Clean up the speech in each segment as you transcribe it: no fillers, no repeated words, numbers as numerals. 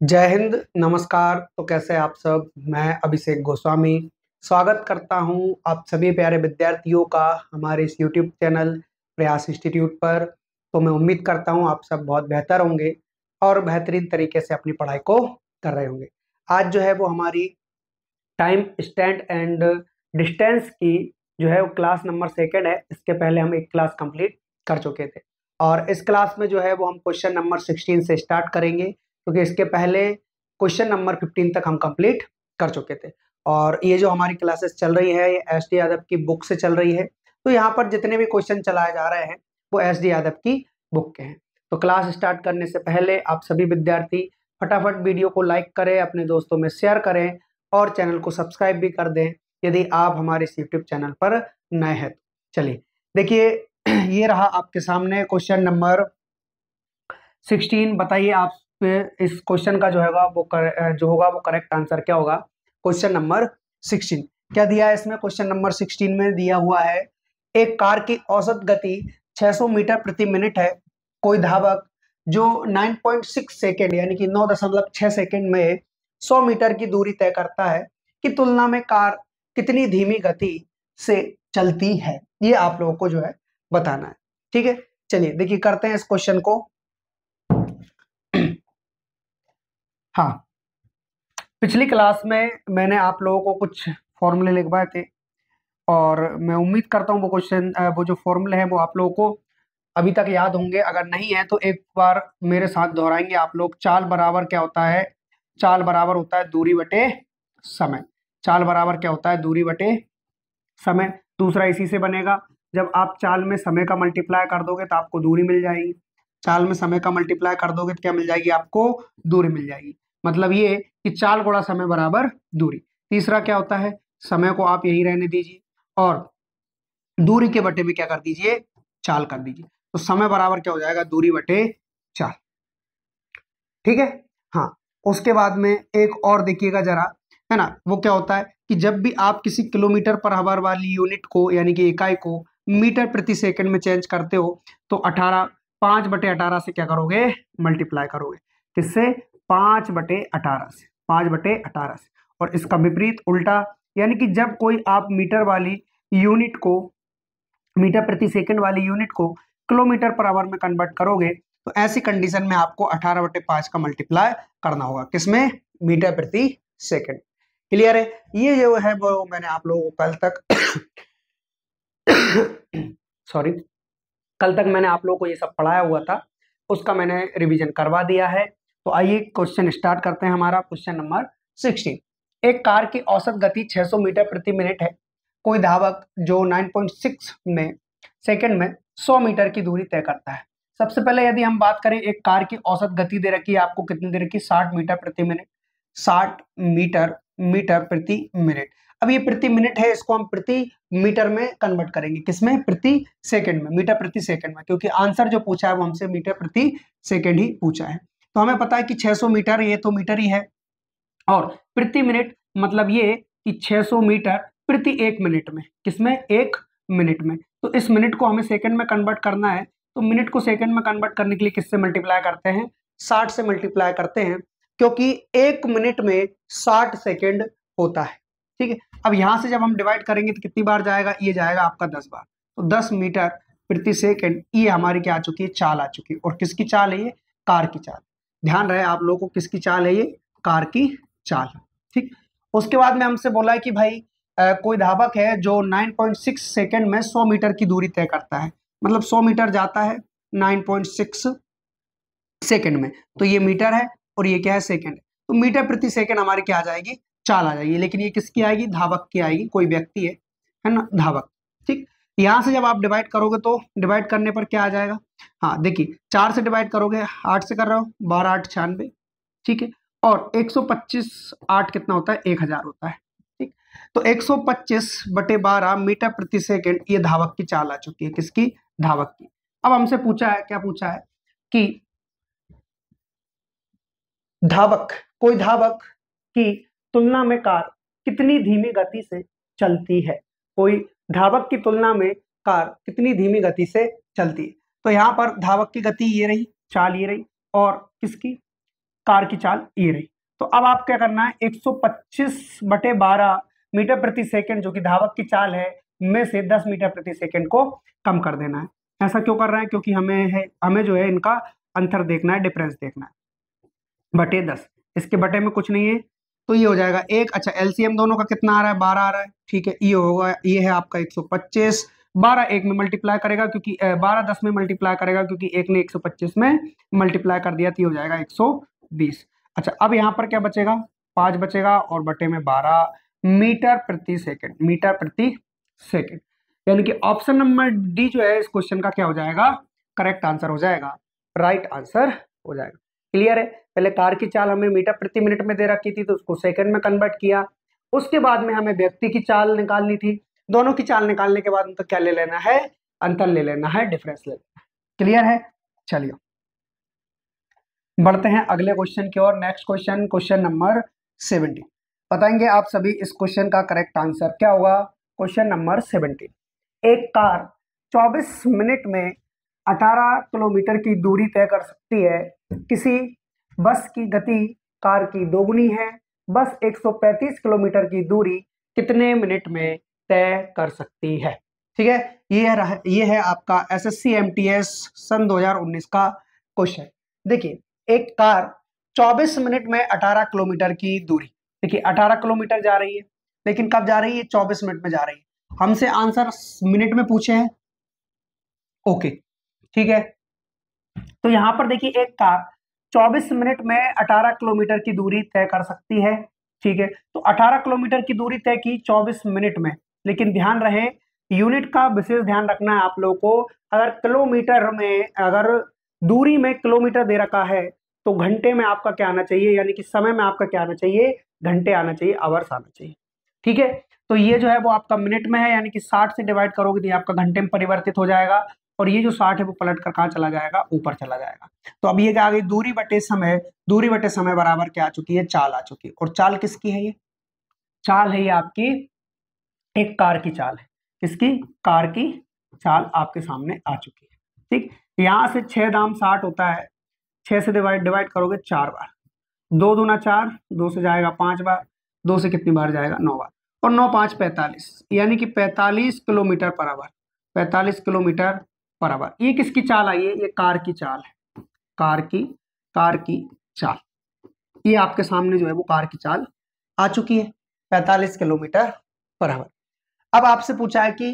जय हिंद, नमस्कार। तो कैसे आप सब। मैं अभिषेक गोस्वामी स्वागत करता हूं आप सभी प्यारे विद्यार्थियों का हमारे इस यूट्यूब चैनल प्रयास इंस्टीट्यूट पर। तो मैं उम्मीद करता हूं आप सब बहुत बेहतर होंगे और बेहतरीन तरीके से अपनी पढ़ाई को कर रहे होंगे। आज जो है वो हमारी टाइम स्टैंड एंड डिस्टेंस की जो है वो क्लास नंबर 2 है। इसके पहले हम एक क्लास कंप्लीट कर चुके थे और इस क्लास में जो है वो हम क्वेश्चन नंबर 16 से स्टार्ट करेंगे, क्योंकि इसके पहले क्वेश्चन नंबर 15 तक हम कंप्लीट कर चुके थे। और ये जो हमारी क्लासेस चल रही है ये एस डी यादव की बुक से चल रही है। तो यहाँ पर जितने भी क्वेश्चन चलाए जा रहे हैं वो एस डी यादव की बुक के हैं। तो क्लास स्टार्ट करने से पहले आप सभी विद्यार्थी फटाफट वीडियो को लाइक करें, अपने दोस्तों में शेयर करें और चैनल को सब्सक्राइब भी कर दें यदि आप हमारे इस यूट्यूब चैनल पर नए हैं। चलिए देखिए, ये रहा आपके सामने क्वेश्चन नंबर 16। बताइए आप इस क्वेश्चन का जो होगा वो करेक्ट आंसर क्या होगा। क्वेश्चन नंबर 16 क्या दिया है इसमें। क्वेश्चन नंबर 16 में दिया हुआ है एक कार की औसत गति 600 मीटर प्रति मिनट है। कोई धावक जो 9.6 सेकेंड यानी कि 9.6 सेकेंड में 100 मीटर की दूरी तय करता है की तुलना में कार कितनी धीमी गति से चलती है, ये आप लोगों को जो है बताना है। ठीक है, चलिए देखिए करते हैं इस क्वेश्चन को। हाँ, पिछली क्लास में मैंने आप लोगों को कुछ फॉर्मूले लिखवाए थे और मैं उम्मीद करता हूँ वो जो फॉर्मूले हैं वो आप लोगों को अभी तक याद होंगे। अगर नहीं है तो एक बार मेरे साथ दोहराएंगे आप लोग। चाल बराबर क्या होता है, चाल बराबर होता है दूरी बटे समय। चाल बराबर क्या होता है, दूरी बटे समय। दूसरा इसी से बनेगा, जब आप चाल में समय का मल्टीप्लाई कर दोगे तो आपको दूरी मिल जाएगी। चाल में समय का मल्टीप्लाई कर दोगे तो क्या मिल जाएगी, आपको दूरी मिल जाएगी। मतलब ये कि चाल गुणा समय बराबर दूरी। तीसरा क्या होता है, समय को आप यही रहने दीजिए और दूरी के बटे में क्या कर दीजिए, चाल कर दीजिए। तो समय बराबर क्या हो जाएगा, दूरी बटे चाल। ठीक है। हाँ, उसके बाद में एक और देखिएगा जरा, है ना, वो क्या होता है कि जब भी आप किसी किलोमीटर पर आवर वाली यूनिट को यानी कि इकाई को मीटर प्रति सेकंड में चेंज करते हो तो 5/18 से क्या करोगे, मल्टीप्लाई करोगे। किससे, 5/18 से, 5/18 से। और इसका विपरीत उल्टा, यानी कि जब कोई आप मीटर प्रति सेकंड वाली यूनिट को किलोमीटर पर आवर में कन्वर्ट करोगे तो ऐसी कंडीशन में आपको 18/5 का मल्टीप्लाई करना होगा। किसमें, मीटर प्रति सेकंड। क्लियर है। ये जो है वो मैंने आप लोगों को कल तक सॉरी, कल तक मैंने आप लोगों को ये सब पढ़ाया हुआ था, उसका मैंने रिवीजन करवा दिया है। तो आइए क्वेश्चन स्टार्ट करते हैं। हमारा क्वेश्चन नंबर 16। एक कार की औसत गति 600 मीटर प्रति मिनट है। कोई धावक जो 9.6 सेकंड में 100 मीटर की दूरी तय करता है। सबसे पहले यदि हम बात करें, एक कार की औसत गति दे रखी है आपको, कितनी दे रखी है, 60 मीटर प्रति मिनट। 60 मीटर प्रति मिनट। अब ये प्रति मिनट है, इसको हम प्रति मीटर में कन्वर्ट करेंगे। किसमें, प्रति सेकंड में, मीटर प्रति सेकंड में, क्योंकि आंसर जो पूछा है वो हमसे मीटर प्रति सेकंड ही पूछा है। तो हमें पता है कि 600 मीटर, ये तो मीटर ही है, और प्रति मिनट मतलब ये कि 600 मीटर प्रति 1 मिनट में। किसमें, 1 मिनट में। तो इस मिनट को हमें सेकंड में कन्वर्ट करना है, तो मिनट को सेकंड में कन्वर्ट करने के लिए किससे मल्टीप्लाई करते हैं, 60 से मल्टीप्लाई करते हैं, क्योंकि 1 मिनट में 60 सेकंड होता है। ठीक है। अब यहां से जब हम डिवाइड करेंगे तो कितनी बार जाएगा, ये जाएगा आपका 10 बार। तो 10 मीटर प्रति सेकंड, ये हमारी क्या आ चुकी है, चाल आ चुकी है। और किसकी चाल है ये, कार की चाल। ध्यान रहे आप लोगों को, किसकी चाल है ये, कार की चाल। ठीक। उसके बाद में हमसे बोला है कि भाई कोई धावक है जो 9.6 सेकंड में 100 मीटर की दूरी तय करता है। मतलब 100 मीटर जाता है 9.6 सेकंड में। तो ये मीटर है और ये क्या है, सेकंड। तो मीटर प्रति सेकंड हमारी क्या आ जाएगी, चाल आ जाएगी। लेकिन ये किसकी आएगी, धावक की आएगी, कोई व्यक्ति है ना, धावक। ठीक। यहां से जब आप डिवाइड करोगे तो डिवाइड करने पर क्या आ जाएगा, हाँ देखिए, 4 से डिवाइड करोगे, 8 से कर रहे हो, 12 8 96। ठीक है। और 125 8 कितना होता है, 1000 होता है। ठीक। तो 125/12 मीटर प्रति सेकंड, ये धावक की चाल आ चुकी है। किसकी, धावक की। अब हमसे पूछा है, क्या पूछा है कि कोई धावक की तुलना में कार कितनी धीमी गति से चलती है। कोई धावक की तुलना में कार कितनी धीमी गति से चलती है। तो यहाँ पर धावक की गति ये रही, चाल ये रही, और किसकी, कार की चाल ये रही। तो अब आप क्या करना है, 125/12 मीटर प्रति सेकंड जो कि धावक की चाल है में से 10 मीटर प्रति सेकंड को कम कर देना है। ऐसा क्यों कर रहा है, क्योंकि हमें जो है इनका अंतर देखना है, डिफरेंस देखना है। बटे 10, इसके बटे में कुछ नहीं है तो ये हो जाएगा एक। अच्छा, एलसीएम दोनों का कितना आ रहा है, 12 आ रहा है, ठीक है। ये होगा, ये है आपका 125, 12 एक में मल्टीप्लाई करेगा क्योंकि 12 10 में मल्टीप्लाई करेगा क्योंकि एक ने 125 में मल्टीप्लाई कर दिया तो ये हो जाएगा 120। अच्छा, अब यहाँ पर क्या बचेगा, 5 बचेगा और बटे में 12 मीटर प्रति सेकंड, मीटर प्रति सेकंड। यानी कि ऑप्शन नंबर डी जो है इस क्वेश्चन का क्या हो जाएगा, करेक्ट आंसर हो जाएगा, राइट आंसर हो जाएगा। क्लियर है। पहले कार की चाल हमें मीटर प्रति मिनट में दे रखी थी तो उसको सेकंड में कन्वर्ट किया, उसके बाद में हमें व्यक्ति की चाल निकालनी थी, दोनों की चाल निकालने के बाद उनका क्या ले लेना है, अंतर ले लेना है, डिफरेंस ले लेना है। क्लियर है। चलिए बढ़ते हैं अगले क्वेश्चन की ओर। Next question, question number 70। बताएंगे आप सभी इस क्वेश्चन का करेक्ट आंसर क्या होगा। क्वेश्चन नंबर 70, एक कार 24 मिनट में 18 किलोमीटर की दूरी तय कर सकती है। किसी बस की गति कार की दोगुनी है। बस 135 किलोमीटर की दूरी कितने मिनट में तय कर सकती है। ठीक है, ये है आपका एसएससी एमटीएस सन 2019 का क्वेश्चन। देखिए, एक कार 24 मिनट में 18 किलोमीटर की दूरी, देखिए 18 किलोमीटर जा रही है, लेकिन कब जा रही है, 24 मिनट में जा रही है। हमसे आंसर मिनट में पूछे हैं, ओके ठीक है। तो यहां पर देखिए, एक कार 24 मिनट में 18 किलोमीटर की दूरी तय कर सकती है। ठीक है, तो 18 किलोमीटर की दूरी तय की 24 मिनट में, लेकिन ध्यान रहे यूनिट का विशेष ध्यान रखना है आप लोगों को। अगर किलोमीटर में, अगर दूरी में किलोमीटर दे रखा है तो घंटे में आपका क्या आना चाहिए, यानी कि समय में आपका क्या आना चाहिए, घंटे आना चाहिए, आवर्स आना चाहिए। ठीक है, तो ये जो है वो आपका मिनट में है, यानी कि 60 से डिवाइड करोगे तो ये आपका घंटे में परिवर्तित हो जाएगा और ये जो 60 है वो पलट कर कहाँ चला जाएगा, ऊपर चला जाएगा। तो अब ये क्या आ गई, दूरी बटे समय, दूरी बटे समय बराबर क्या आ चुकी है, चाल आ चुकी है। और चाल किसकी है, ये चाल है ये आपकी एक कार की चाल है। किसकी, कार की चाल आपके सामने आ चुकी है। ठीक, यहां से 6 दाम 60 होता है, 6 से डिवाइड करोगे 4 बार, 2 दूना 4, 2 से जाएगा 5 बार, 2 से कितनी बार जाएगा, 9 बार, और 9 5 45, यानी कि 45 kilometre per hour, 45 kilometre per hour. ये किसकी चाल आई है, ये कार की चाल है, कार की चाल। ये आपके सामने जो है वो कार की चाल आ चुकी है, 45 किलोमीटर पर आवर। अब आपसे पूछा है कि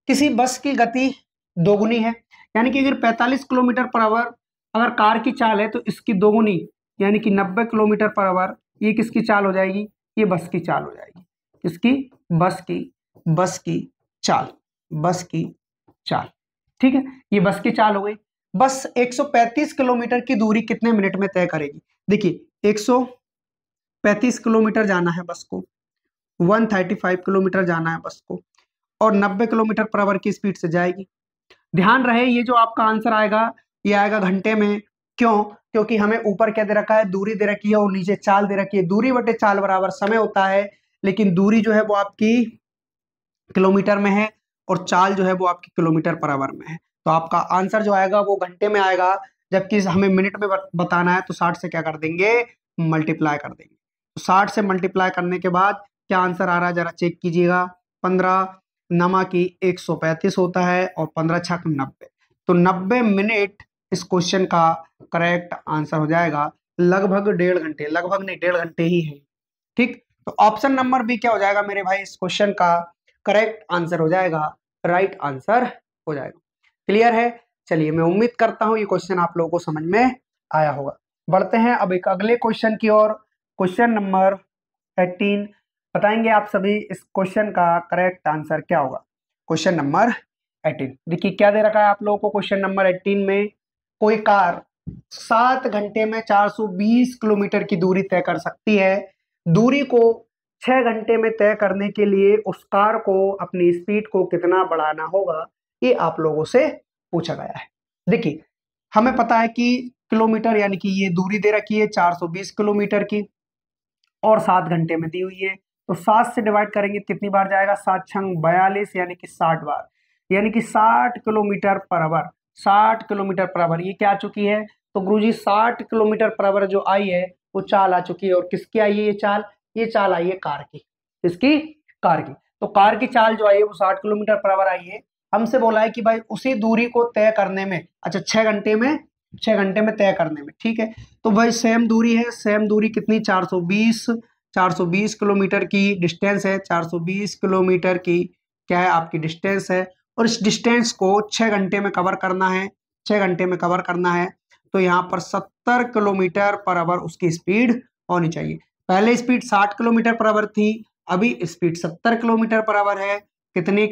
किसी बस की गति दोगुनी है, यानी कि अगर 45 किलोमीटर पर आवर अगर कार की चाल है तो इसकी दोगुनी यानी कि 90 किलोमीटर पर आवर, ये किसकी चाल हो जाएगी, ये बस की चाल हो जाएगी। किसकी, बस की चाल, बस की चाल। ठीक है, ये बस की चाल हो गई। बस 135 किलोमीटर की दूरी कितने मिनट में तय करेगी। देखिए 135 किलोमीटर जाना है बस को, 135 किलोमीटर जाना है बस को, और 90 किलोमीटर पर आवर की स्पीड से जाएगी। ध्यान रहे ये जो आपका आंसर आएगा ये आएगा घंटे में। क्यों, क्योंकि हमें ऊपर क्या दे रखा है, दूरी दे रखी है और नीचे चाल दे रखी है। दूरी बटे चाल बराबर समय होता है, लेकिन दूरी जो है वो आपकी किलोमीटर में है और चाल जो है वो आपकी किलोमीटर पर आवर में है। तो आपका आंसर जो आएगा वो घंटे में आएगा, जबकि हमें मिनट में बताना है तो 60 से क्या कर देंगे, मल्टीप्लाई कर देंगे। तो 60 से मल्टीप्लाई करने के बाद क्या आंसर आ रहा है जरा चेक कीजिएगा। 15 नमा की 135 होता है और 15 छक 90, तो 90 मिनट इस क्वेश्चन का करेक्ट आंसर हो जाएगा। लगभग 1.5 घंटे, लगभग नहीं 1.5 घंटे ही है। ठीक, तो ऑप्शन नंबर बी क्या हो जाएगा मेरे भाई, इस क्वेश्चन का करेक्ट आंसर हो जाएगा, राइट आंसर हो जाएगा। क्लियर है। चलिए मैं उम्मीद करता हूं ये क्वेश्चन आप लोगों को समझ में आया होगा। बढ़ते हैं अब एक अगले क्वेश्चन की ओर। Question number 18। बताएंगे आप सभी इस क्वेश्चन का करेक्ट आंसर क्या होगा। क्वेश्चन नंबर 18, देखिए क्या दे रखा है आप लोगों को। क्वेश्चन नंबर 18 में कोई कार 7 घंटे में 420 किलोमीटर की दूरी तय कर सकती है। दूरी को 6 घंटे में तय करने के लिए उस कार को अपनी स्पीड को कितना बढ़ाना होगा, ये आप लोगों से पूछा गया है। देखिए हमें पता है कि किलोमीटर यानी कि ये दूरी दे रखी है 420 किलोमीटर की और 7 घंटे में दी हुई है, तो 7 से डिवाइड करेंगे कितनी बार जाएगा, 7 छंग 42 यानी कि 60 बार, यानी कि 60 kilometre per hour, 60 kilometre per hour ये क्या आ चुकी है। तो गुरुजी 60 किलोमीटर पर आवर जो आई है वो चाल आ चुकी है। और किसकी आई है ये चाल आई है कार की। किसकी? कार की। तो कार की चाल जो आई है वो 60 किलोमीटर पर आवर आई है। हमसे बोला है कि भाई उसी दूरी को तय करने में, अच्छा 6 घंटे में तय करने में, ठीक है। तो भाई सेम दूरी है, सेम दूरी कितनी? 420 किलोमीटर की डिस्टेंस है। 420 किलोमीटर की क्या है आपकी डिस्टेंस है। और इस डिस्टेंस को 6 घंटे में कवर करना है, 6 घंटे में कवर करना है। तो यहाँ पर 70 किलोमीटर पर आवर उसकी स्पीड होनी चाहिए। पहले स्पीड 60 किलोमीटर पर आवर थी, अभी स्पीड 70 किलोमीटर पर आवर है। कितनी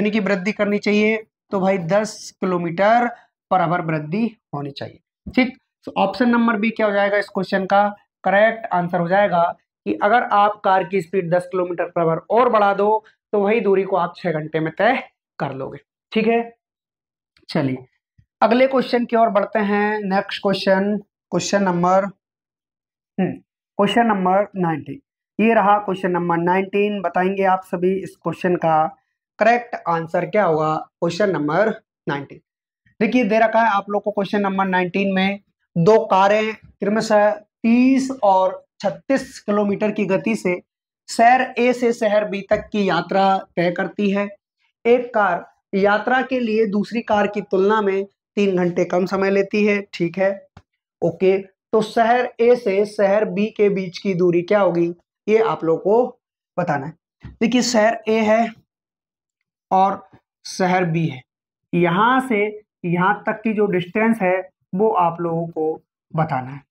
की वृद्धि करनी चाहिए? तो भाई 10 किलोमीटर पर आवर वृद्धि होनी चाहिए। ठीक, तो ऑप्शन नंबर बी क्या हो जाएगा इस क्वेश्चन का करेक्ट आंसर हो जाएगा कि अगर आप कार की स्पीड 10 किलोमीटर पर आवर और बढ़ा दो तो वही दूरी को आप 6 घंटे में तय कर लोगे। ठीक है, चलिए अगले क्वेश्चन की ओर बढ़ते हैं। Next question number 19। ये रहा क्वेश्चन नंबर 19। बताएंगे आप सभी इस क्वेश्चन का करेक्ट आंसर क्या होगा। क्वेश्चन नंबर 19 देखिए दे रखा है आप लोग को। क्वेश्चन नंबर 19 में दो कारें क्रमशः 30 और 36 किलोमीटर की गति से शहर ए से शहर बी तक की यात्रा तय करती है। एक कार यात्रा के लिए दूसरी कार की तुलना में 3 घंटे कम समय लेती है। ठीक है, ओके। तो शहर ए से शहर बी के बीच की दूरी क्या होगी, ये आप लोग को बताना है। देखिए शहर ए है और शहर बी है, यहां से यहां तक की जो डिस्टेंस है वो आप लोगों को बताना है।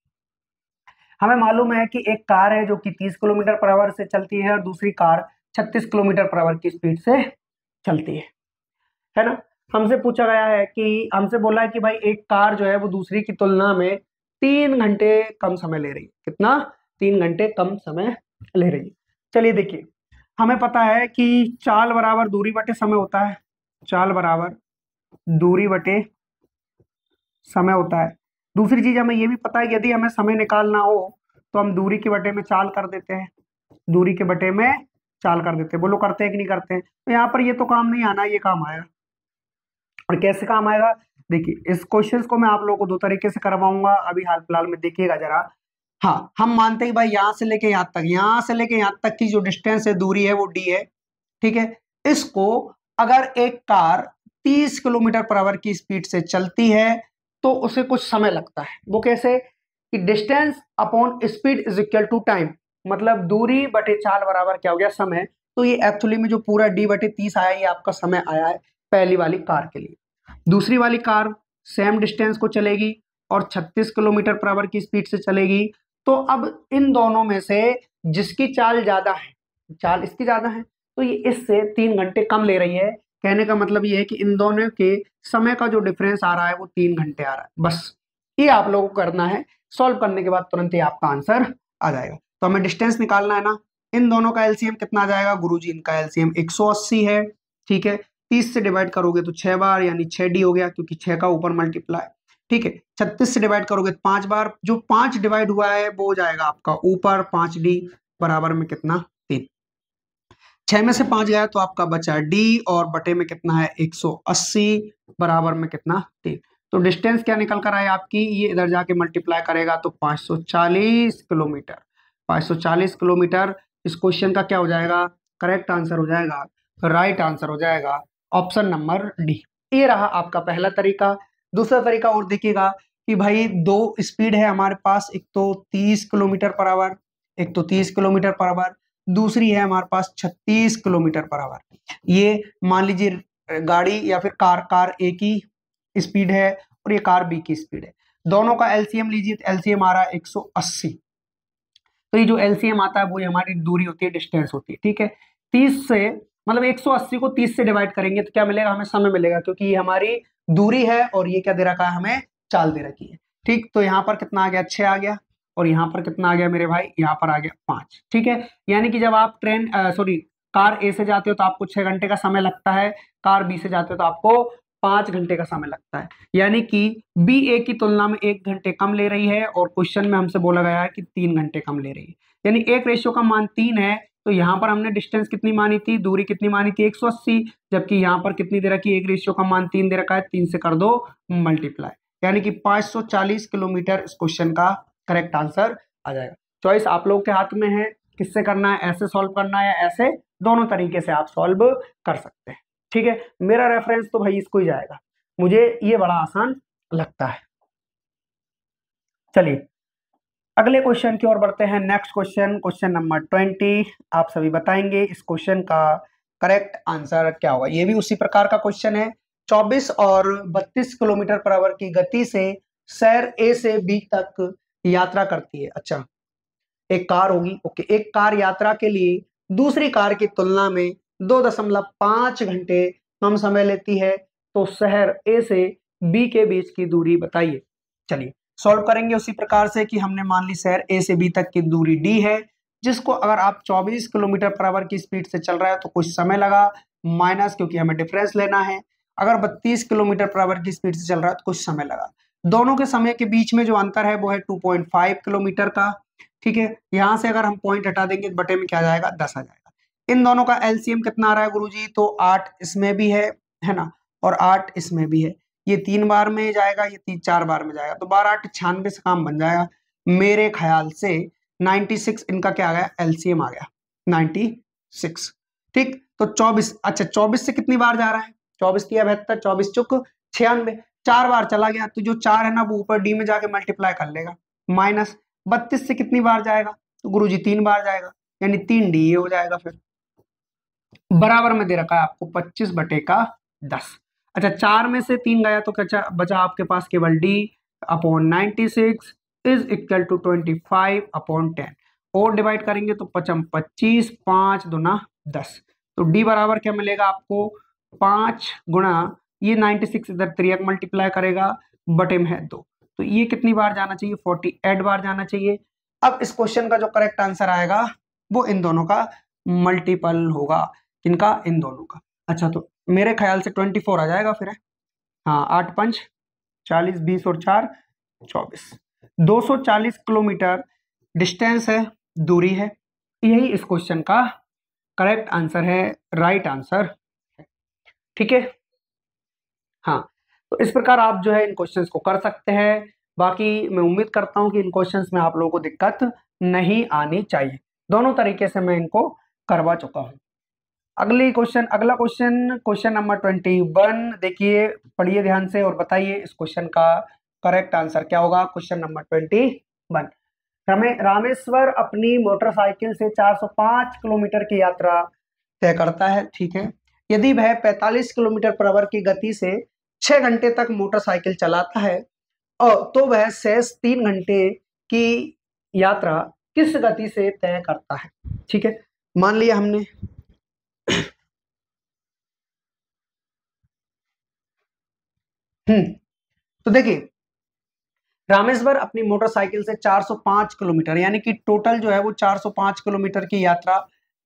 हमें मालूम है कि एक कार है जो कि 30 किलोमीटर पर आवर से चलती है और दूसरी कार 36 किलोमीटर पर आवर की स्पीड से चलती है ना। हमसे पूछा गया है कि हमसे बोला है कि भाई एक कार जो है वो दूसरी की तुलना में 3 घंटे कम समय ले रही है। कितना? 3 घंटे कम समय ले रही है। चलिए देखिए, हमें पता है कि चाल बराबर दूरी बटे समय होता है। चाल बराबर दूरी बटे समय होता है। दूसरी चीज हमें ये भी पता है कि यदि हमें समय निकालना हो तो हम दूरी के बटे में चाल कर देते हैं। दूरी के बटे में चाल कर देते हैं। बोलो करते हैं कि नहीं करते हैं? तो यहाँ पर ये तो काम नहीं आना, ये काम आएगा। और कैसे काम आएगा? देखिए इस क्वेश्चन को मैं आप लोगों को दो तरीके से करवाऊंगा अभी हाल फिलहाल में। देखिएगा जरा। हाँ, हम मानते हैं भाई यहाँ से लेके यहाँ तक, यहाँ से लेके यहाँ तक की जो डिस्टेंस है, दूरी है, वो डी है। ठीक है, इसको अगर एक कार 30 किलोमीटर पर आवर की स्पीड से चलती है तो उसे कुछ समय लगता है। वो कैसे? कि distance upon speed is equal to time, मतलब दूरी बटे चाल बराबर क्या हो गया? समय। तो ये एक्चुअली में जो पूरा डी बटे 30 आया ये आपका समय आया है पहली वाली कार के लिए। दूसरी वाली कार सेम डिस्टेंस को चलेगी और 36 किलोमीटर पर आवर की स्पीड से चलेगी। तो अब इन दोनों में से जिसकी चाल ज्यादा है, चाल इसकी ज्यादा है, तो ये इससे 3 घंटे कम ले रही है। कहने का मतलब ये है कि इन दोनों के समय का जो डिफरेंस आ रहा है वो 3 घंटे आ रहा है। बस ये आप लोगों को करना है। सॉल्व करने के बाद तुरंत ही आपका आंसर आ जाएगा। तो हमें डिस्टेंस निकालना है ना। इन दोनों का एलसीएम कितना आ जाएगा गुरुजी? इनका एलसीएम 180 है। ठीक है, 30 से डिवाइड करोगे तो 6 बार, यानी 6D हो गया क्योंकि 6 का ऊपर मल्टीप्लाई। ठीक है, 36 से डिवाइड करोगे तो 5 बार, जो 5 डिवाइड हुआ है वो हो जाएगा आपका ऊपर 5D बराबर में कितना? 3। 6 में से 5 गया तो आपका बचा D और बटे में कितना है? 180 बराबर में कितना? 3। तो डिस्टेंस क्या निकल कर आए आपकी? ये इधर जाके मल्टीप्लाई करेगा तो 540 किलोमीटर। 540 किलोमीटर इस क्वेश्चन का क्या हो जाएगा? करेक्ट आंसर हो जाएगा, राइट आंसर हो जाएगा ऑप्शन नंबर डी। ये रहा आपका पहला तरीका। दूसरा तरीका और देखिएगा कि भाई दो स्पीड है हमारे पास, एक तो 30 किलोमीटर पर आवर, एक तो 30 किलोमीटर पर आवर, दूसरी है हमारे पास 36 किलोमीटर पर आवर। ये मान लीजिए गाड़ी या फिर कार ए की स्पीड है और ये कार बी की स्पीड है। दोनों का एलसीएम लीजिए तो एलसीएम आ रहा है 180। तो ये जो एलसीएम आता है वो हमारी दूरी होती है, डिस्टेंस होती है। ठीक है, 30 से मतलब 180 को 30 से डिवाइड करेंगे तो क्या मिलेगा? हमें समय मिलेगा, क्योंकि ये हमारी दूरी है और ये क्या दे रखा है? हमें चाल दे रखी है। ठीक, तो यहाँ पर कितना आ गया? 6 आ गया। और यहाँ पर कितना आ गया मेरे भाई? यहाँ पर आ गया 5। ठीक है, यानी कि जब आप कार ए से जाते हो तो आपको 6 घंटे का समय लगता है, कार बी से जाते हो तो आपको 5 घंटे का समय लगता है। यानी कि बी ए की तुलना में 1 घंटे कम ले रही है और क्वेश्चन में हमसे बोला गया है कि 3 घंटे कम ले रही है। यानी एक रेशियो का मान 3 है। तो यहाँ पर हमने डिस्टेंस कितनी मानी थी? दूरी कितनी मानी थी? 180। जबकि यहाँ पर कितनी दे रखी है? एक रेशियो का मान 3 दे रखा है, 3 से कर दो मल्टीप्लाई। यानी कि 540 किलोमीटर इस क्वेश्चन का करेक्ट आंसर आ जाएगा। चॉइस आप लोग के हाथ में है, किससे करना है, ऐसे सॉल्व करना है या ऐसे, दोनों तरीके से आप सॉल्व कर सकते हैं। ठीक है, मेरा रेफरेंस तो भाई इसको ही जाएगा, मुझे ये बड़ा आसान लगता है। चलिए अगले क्वेश्चन की ओर बढ़ते हैं। Next question, question number 20। आप सभी बताएंगे इस क्वेश्चन का करेक्ट आंसर क्या होगा। ये भी उसी प्रकार का क्वेश्चन है। 24 और 32 किलोमीटर पर आवर की गति से शहर ए से बी तक यात्रा करती है। अच्छा, एक कार होगी, ओके। एक कार यात्रा के लिए दूसरी कार की तुलना में 2.5 घंटे कम समय लेती है, तो शहर ए से बी के बीच की दूरी बताइए। चलिए सॉल्व करेंगे उसी प्रकार से कि हमने मान ली शहर ए से बी तक की दूरी डी है, जिसको अगर आप 24 किलोमीटर पर आवर की स्पीड से चल रहा है तो कुछ समय लगा, माइनस क्योंकि हमें डिफरेंस लेना है। अगर 32 किलोमीटर पर आवर की स्पीड से चल रहा है तो कुछ समय लगा। दोनों के समय के बीच में जो अंतर है वो है 2.5 किलोमीटर का। ठीक है, यहां से अगर हम पॉइंट हटा देंगे तो बटे में क्या आ जाएगा, 10 आ जाएगा। इन दोनों का एलसीएम कितना आ रहा है गुरुजी, तो 8 इसमें भी है ना, और 8 इसमें भी है। ये 3 बार में जाएगा, ये 4 बार में जाएगा, तो 12 8 96 से काम बन जाएगा मेरे ख्याल से। 96 इनका क्या आ गया, एलसीएम आ गया 96। ठीक, तो 24, अच्छा 24 से कितनी बार जा रहा है, 24 तिया 72, 24 चुक 96, 4 बार चला गया, तो जो 4 है ना वो ऊपर डी में जाके मल्टीप्लाई कर लेगा। माइनस 32 से कितनी बार जाएगा, तो गुरुजी 3 बार जाएगा, यानी 3 डी हो जाएगा। फिर बराबर में दे रखा है आपको 25/10। अच्छा 4 में से 3 गया तो क्या बचा आपके पास, केवल D upon 96 is equal to 25/10। और डिवाइड करेंगे तो 25, 5 दूना 10, तो डी बराबर क्या मिलेगा आपको, 5 गुणा ये 96 इधर 3 मल्टीप्लाई करेगा, बटे में है 2, तो ये कितनी बार जाना चाहिए, 48 बार जाना चाहिए। अब इस क्वेश्चन का जो करेक्ट आंसर आएगा वो इन दोनों का मल्टीपल होगा, किनका, इन दोनों का। अच्छा तो मेरे ख्याल से 24 आ जाएगा फिर है। हाँ 8 5 40, 20 और 4 24, 240 किलोमीटर डिस्टेंस है, दूरी है। यही इस क्वेश्चन का करेक्ट आंसर है, राइट आंसर। ठीक है, हाँ तो इस प्रकार आप जो है इन क्वेश्चंस को कर सकते हैं। बाकी मैं उम्मीद करता हूं कि इन क्वेश्चंस में आप लोगों को दिक्कत नहीं आनी चाहिए। दोनों तरीके से मैं इनको करवा चुका हूं। अगला क्वेश्चन, क्वेश्चन नंबर 21। देखिए पढ़िए ध्यान से और बताइए इस क्वेश्चन का करेक्ट आंसर क्या होगा। क्वेश्चन नंबर 21, रामेश्वर अपनी मोटरसाइकिल से 405 किलोमीटर की यात्रा तय करता है। ठीक है, यदि वह 45 किलोमीटर पर आवर की गति से 6 घंटे तक मोटरसाइकिल चलाता है और तो वह शेष 3 घंटे की यात्रा किस गति से तय करता है। ठीक है, मान लिया हमने तो देखिए रामेश्वर अपनी मोटरसाइकिल से 405 किलोमीटर यानी कि टोटल जो है वो 405 किलोमीटर की यात्रा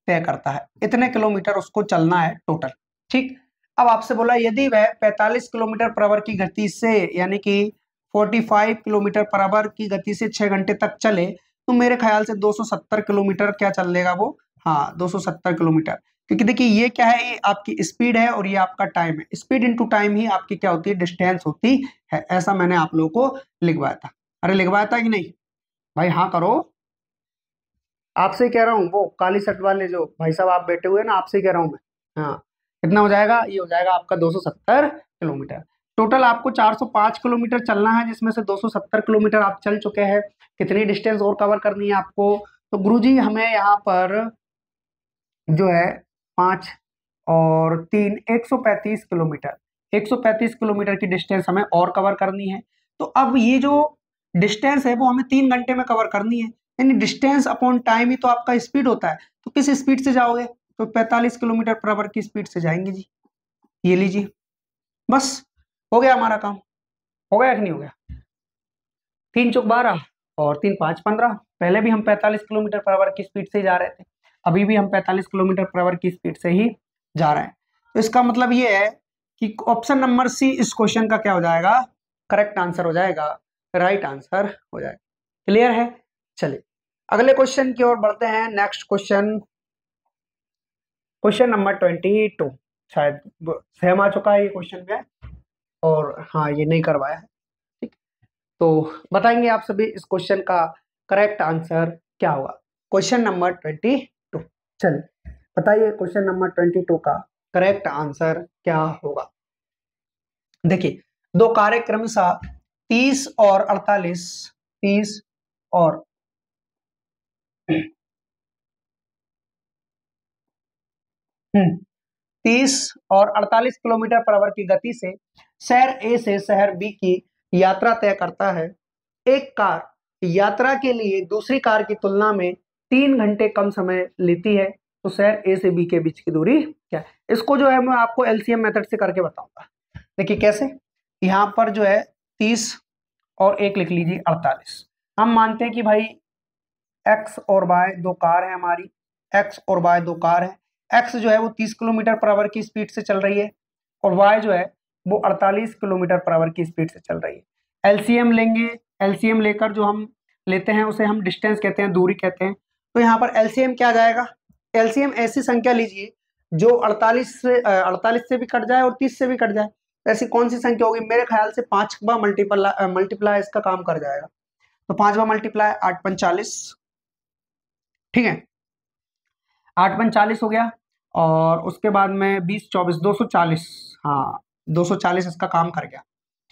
तय करता है। इतने किलोमीटर उसको चलना है टोटल। ठीक, अब आपसे बोला यदि वह 45 किलोमीटर पर आवर की गति से यानी कि 45 किलोमीटर पर आवर की गति से 6 घंटे तक चले तो मेरे ख्याल से 270 किलोमीटर क्या चल लेगा वो, हाँ 270 किलोमीटर। क्योंकि देखिए ये क्या है, ये आपकी स्पीड है और ये आपका टाइम है। स्पीड इनटू टाइम ही आपकी क्या होती है, डिस्टेंस होती है। ऐसा मैंने आप लोगों को लिखवाया था। अरे लिखवाया था कि नहीं भाई, हाँ करो। आपसे ही कह रहा हूँ, वो काली शर्ट वाले जो भाई साहब आप बैठे हुए हैं ना, आपसे ही कह रहा हूँ मैं। हाँ कितना हो जाएगा, ये हो जाएगा आपका 270 किलोमीटर। टोटल आपको 405 किलोमीटर चलना है, जिसमें से 270 किलोमीटर आप चल चुके हैं। कितनी डिस्टेंस और कवर करनी है आपको, तो गुरुजी हमें यहाँ पर जो है 5 और 3 135 किलोमीटर, 135 किलोमीटर की डिस्टेंस हमें और कवर करनी है। तो अब ये जो डिस्टेंस है वो हमें 3 घंटे में कवर करनी है, यानी डिस्टेंस अपॉन टाइम ही तो आपका स्पीड होता है। तो किस स्पीड से जाओगे, तो 45 किलोमीटर पर आवर की स्पीड से जाएंगे जी। ये लीजिए, बस हो गया हमारा काम। हो गया कि नहीं हो गया, 3 चौक 12 और 3 5 15। पहले भी हम 45 किलोमीटर पर आवर की स्पीड से ही जा रहे थे, अभी भी हम 45 किलोमीटर पर आवर की स्पीड से ही जा रहे हैं। तो इसका मतलब ये है कि ऑप्शन नंबर सी इस क्वेश्चन का क्या हो जाएगा, करेक्ट आंसर हो जाएगा, राइट आंसर हो जाएगा। क्लियर है, चलिए अगले क्वेश्चन की ओर बढ़ते हैं। Next question, question number 22। शायद सेम आ चुका है ये क्वेश्चन में, और हाँ ये नहीं करवाया है। ठीक, तो बताएंगे आप सभी इस क्वेश्चन का करेक्ट आंसर क्या होगा। क्वेश्चन नंबर 22, चलिए बताइए क्वेश्चन नंबर 22 का करेक्ट आंसर क्या होगा। देखिए दो कार्य क्रमशः 30 और 48, 30 और 30 और 48 किलोमीटर पर आवर की गति से शहर ए से शहर बी की यात्रा तय करता है। एक कार यात्रा के लिए दूसरी कार की तुलना में 3 घंटे कम समय लेती है, तो शहर ए से बी के बीच की दूरी क्या है। इसको जो है मैं आपको एलसीएम मेथड से करके बताऊंगा। देखिए कैसे, यहाँ पर जो है 30 और एक लिख लीजिए 48। हम मानते हैं कि भाई एक्स और वाई दो कार है हमारी, एक्स और वाई दो कार है। एक्स जो है वो 30 किलोमीटर पर आवर की स्पीड से चल रही है और वाई जो है वो 48 किलोमीटर पर आवर की स्पीड से चल रही है। एलसीएम लेंगे, एलसीएम लेकर जो हम लेते हैं उसे हम डिस्टेंस कहते हैं, दूरी कहते हैं। तो यहाँ पर एलसीएम क्या जाएगा, एलसीएम ऐसी संख्या लीजिए जो 48 से भी कट जाए और 30 से भी कट जाए। ऐसी कौन सी संख्या होगी, मेरे ख्याल से 5 मल्टीप्लाई इसका काम कर जाएगा। तो 5 मल्टीप्लाई 8×5 = 40, ठीक है, 8×5 = 40 हो गया। और उसके बाद में 20 24 240, हाँ 240 इसका काम कर गया,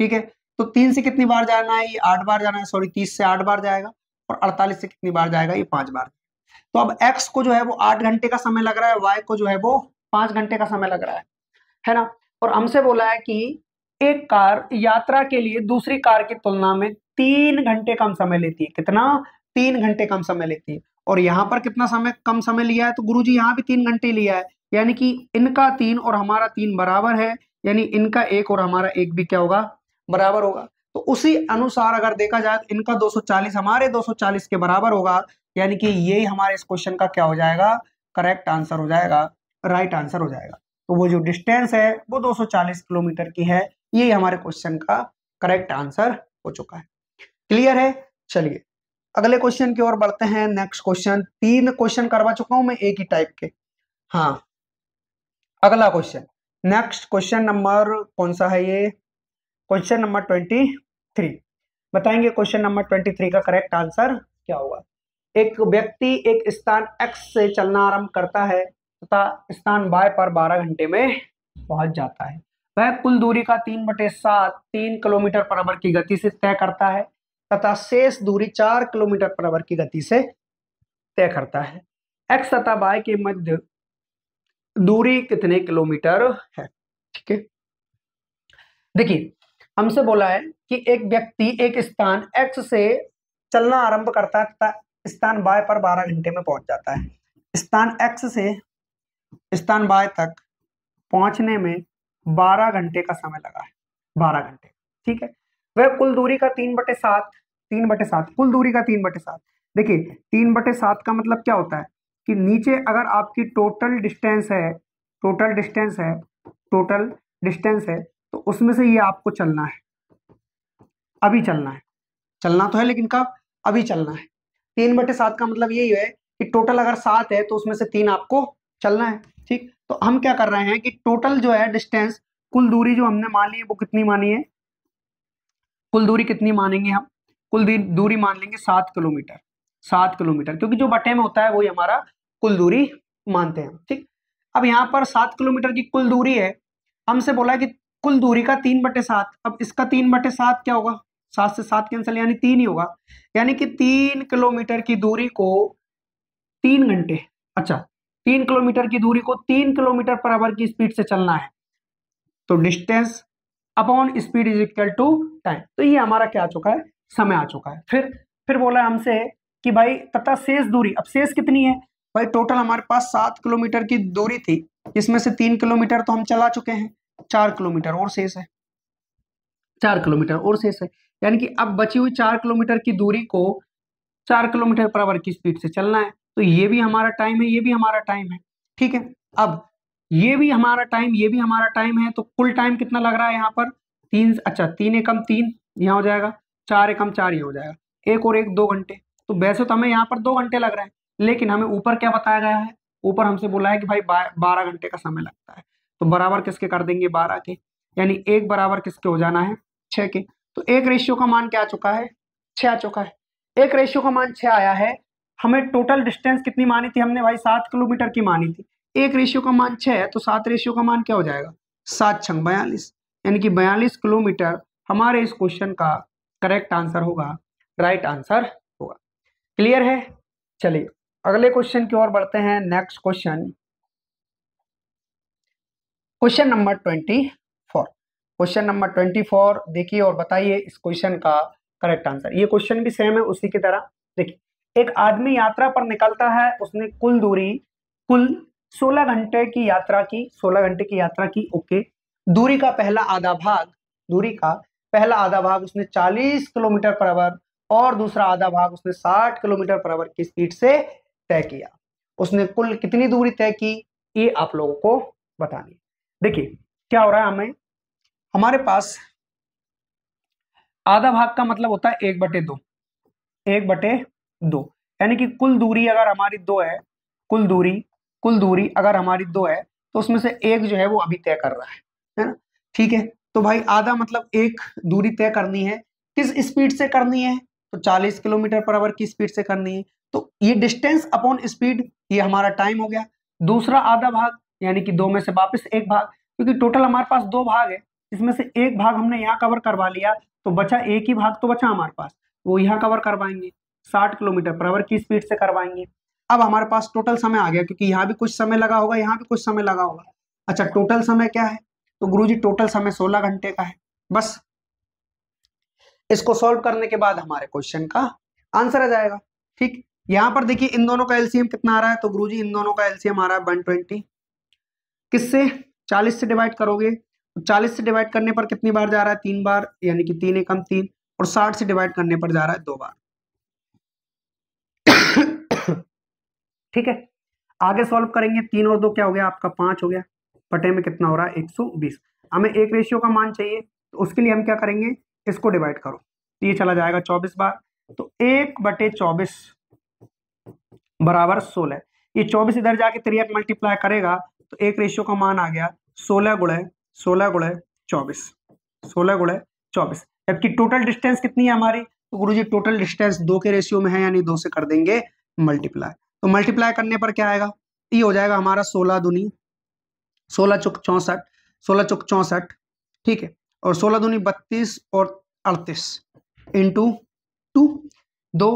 ठीक है। तो 3 से कितनी बार जाना है, ये 8 बार जाना है, सॉरी 30 से 8 बार जाएगा और 48 से कितनी बार जाएगा, ये 5 बार। तो अब x को जो है वो 8 घंटे का समय लग रहा है, y को जो है वो 5 घंटे का समय लग रहा है ना। और हमसे बोला है कि एक कार यात्रा के लिए दूसरी कार की तुलना में 3 घंटे कम समय लेती है। कितना, 3 घंटे कम समय लेती है। और यहाँ पर कितना समय कम समय लिया है, तो गुरुजी यहाँ भी 3 घंटे लिया है, यानी कि इनका 3 और हमारा 3 बराबर है, यानी इनका 1 और हमारा 1 भी क्या होगा, बराबर होगा। तो उसी अनुसार अगर देखा जाए तो इनका 240 हमारे 240 के बराबर होगा, यानी कि यही हमारे इस क्वेश्चन का क्या हो जाएगा, करेक्ट आंसर हो जाएगा, राइट आंसर हो जाएगा। तो वो जो डिस्टेंस है वो 240 किलोमीटर की है, ये हमारे क्वेश्चन का करेक्ट आंसर हो चुका है। क्लियर है। चलिए अगले क्वेश्चन की ओर बढ़ते हैं। नेक्स्ट क्वेश्चन, 3 क्वेश्चन करवा चुका हूं मैं एक ही टाइप के। हाँ अगला क्वेश्चन, नेक्स्ट क्वेश्चन नंबर कौन सा है, ये क्वेश्चन नंबर 23। बताएंगे क्वेश्चन नंबर 23 का करेक्ट आंसर क्या होगा। एक व्यक्ति एक स्थान x से चलना आरंभ करता है तथा स्थान y पर 12 घंटे में पहुंच जाता है। वह कुल दूरी का 3/7 3 किलोमीटर पर आवर की गति से तय करता है तथा शेष दूरी 4 किलोमीटर पर आवर की गति से तय करता है। x तथा y के मध्य दूरी कितने किलोमीटर है, ठीक है। देखिए हमसे बोला है कि एक व्यक्ति एक स्थान x से चलना आरंभ करता है तथा स्थान y पर 12 घंटे में पहुंच जाता है। स्थान x से स्थान y तक पहुंचने में 12 घंटे का समय लगा है, 12 घंटे, ठीक है। वह कुल दूरी का 3/7 कुल दूरी का 3/7। देखिए 3/7 का मतलब क्या होता है कि नीचे अगर आपकी टोटल डिस्टेंस है तो उसमें से ये आपको चलना है, अभी चलना है, चलना तो है लेकिन कब, अभी चलना है। 3/7 का मतलब यही है कि टोटल अगर 7 है तो उसमें से 3 आपको चलना है, ठीक। तो हम क्या कर रहे हैं कि टोटल जो है डिस्टेंस, कुल दूरी जो हमने मान ली है वो कितनी मानी है, कुल दूरी कितनी मानेंगे हम, कुल दूरी मान लेंगे 7 किलोमीटर, 7 किलोमीटर, क्योंकि जो बटे में होता है वही हमारा कुल दूरी मानते हैं, ठीक। अब यहाँ पर 7 किलोमीटर की कुल दूरी है, हमसे बोला है कि कुल दूरी का 3/7। अब इसका 3/7 क्या होगा, 7 से 7 कैंसिल, यानी 3 ही होगा, यानी कि 3 किलोमीटर की दूरी को 3 घंटे, अच्छा 3 किलोमीटर की दूरी को 3 किलोमीटर पर आवर की स्पीड से चलना है, तो distance upon speed is equal to time. तो ये हमारा क्या आ चुका है, समय आ चुका है। फिर बोला हमसे कि भाई तथा शेष दूरी, अब शेष कितनी है भाई, टोटल हमारे पास 7 किलोमीटर की दूरी थी, इसमें से 3 किलोमीटर तो हम चला चुके हैं, 4 किलोमीटर और शेष है, 4 किलोमीटर और शेष है, यानी कि अब बची हुई 4 किलोमीटर की दूरी को 4 किलोमीटर पर आवर की स्पीड से चलना है। तो ये भी हमारा टाइम है, ये भी हमारा टाइम है, ठीक है। अब ये भी हमारा टाइम, ये भी हमारा टाइम है, तो कुल टाइम कितना लग रहा है यहाँ पर, 3, अच्छा 3 एकम 3 यहाँ हो जाएगा, 4 एकम 4 यहाँ हो जाएगा, 1 और 1 2 घंटे। तो वैसे तो हमें यहाँ पर 2 घंटे लग रहे हैं, लेकिन हमें ऊपर क्या बताया गया है, ऊपर हमसे बोला है कि भाई 12 घंटे का समय लगता है। तो बराबर किसके कर देंगे, 12 के, यानी 1 बराबर किसके हो जाना है, 6 के। तो 1 का मान क्या आ चुका है, 6 आ चुका है। 1 का मान 6 आया है। हमें टोटल डिस्टेंस कितनी मानी थी हमने भाई, 7 किलोमीटर की मानी थी। 1 का मान 6 है तो 7 का मान क्या हो जाएगा, 7 छंग 42, यानी कि 42 किलोमीटर हमारे इस क्वेश्चन का करेक्ट आंसर होगा, राइट आंसर होगा। क्लियर है। चलिए अगले क्वेश्चन की ओर बढ़ते हैं। Next question, question number 24। Question number 24 देखिए और बताइए इस क्वेश्चन का करेक्ट आंसर। ये क्वेश्चन भी सेम है उसी की तरह। देखिए, एक आदमी यात्रा पर निकलता है, उसने कुल 16 घंटे की यात्रा की, 16 घंटे की यात्रा की। ओके, दूरी का पहला आधा भाग उसने 40 किलोमीटर पर आवर और दूसरा आधा भाग उसने 60 किलोमीटर पर आवर की स्पीड से तय किया। उसने कुल कितनी दूरी तय की, ये आप लोगों को बतानी है। देखिए क्या हो रहा है, हमारे पास आधा भाग का मतलब होता है 1/2, 1/2, यानी कि कुल दूरी अगर हमारी 2 है, कुल दूरी अगर हमारी 2 है तो उसमें से एक जो है वो अभी तय कर रहा है ना। ठीक है, तो भाई आधा मतलब एक दूरी तय करनी है, किस स्पीड से करनी है, तो 40 किलोमीटर पर आवर की स्पीड से करनी है। तो ये डिस्टेंस अपॉन स्पीड, ये हमारा टाइम हो गया। दूसरा आधा भाग यानी कि 2 में से वापस एक भाग, क्योंकि टोटल हमारे पास 2 भाग है, इसमें से एक भाग हमने यहाँ कवर करवा लिया तो बचा एक ही भाग तो बचा हमारे पास, वो यहाँ कवर करवाएंगे, 60 किलोमीटर पर आवर की स्पीड से करवाएंगे। अब हमारे पास टोटल समय आ गया, क्योंकि यहाँ भी कुछ समय लगा होगा, यहाँ भी कुछ समय लगा होगा। अच्छा, टोटल समय क्या है, तो गुरुजी टोटल समय 16 घंटे का है। बस इसको सॉल्व करने के बाद हमारे क्वेश्चन का आंसर आ जाएगा। ठीक, यहाँ पर देखिए इन दोनों का एलसीएम कितना आ रहा है, तो गुरुजी इन दोनों का एलसीएम आ रहा है 120। किससे, 40 से डिवाइड करोगे, 40 से डिवाइड करने पर कितनी बार जा रहा है, 3 बार, यानी कि 3 एकम 3, और 60 से डिवाइड करने पर जा रहा है 2 बार। ठीक है, आगे सॉल्व करेंगे, 3 और 2 क्या हो गया आपका, 5 हो गया, पटे में कितना हो रहा है 120। हमें एक रेशियो का मान चाहिए, तो उसके लिए हम क्या करेंगे, इसको डिवाइड करो, तो ये चला जाएगा 24 बार, तो 1/24 बराबर 16। ये 24 इधर जाके 3 मल्टीप्लाई करेगा तो एक रेशियो का मान आ गया 16 गुणे 24, 16 गुणे 24। जबकि टोटल डिस्टेंस कितनी है हमारी, तो गुरुजी टोटल डिस्टेंस 2 के रेशियो में है, यानी 2 से कर देंगे मल्टीप्लाई। तो मल्टीप्लाई करने पर क्या आएगा, ये हो जाएगा हमारा 16 दूनी 16 चौक 64, 16 चौक 64, ठीक है, और 16 दूनी 32 और 38 इंटू 2, 2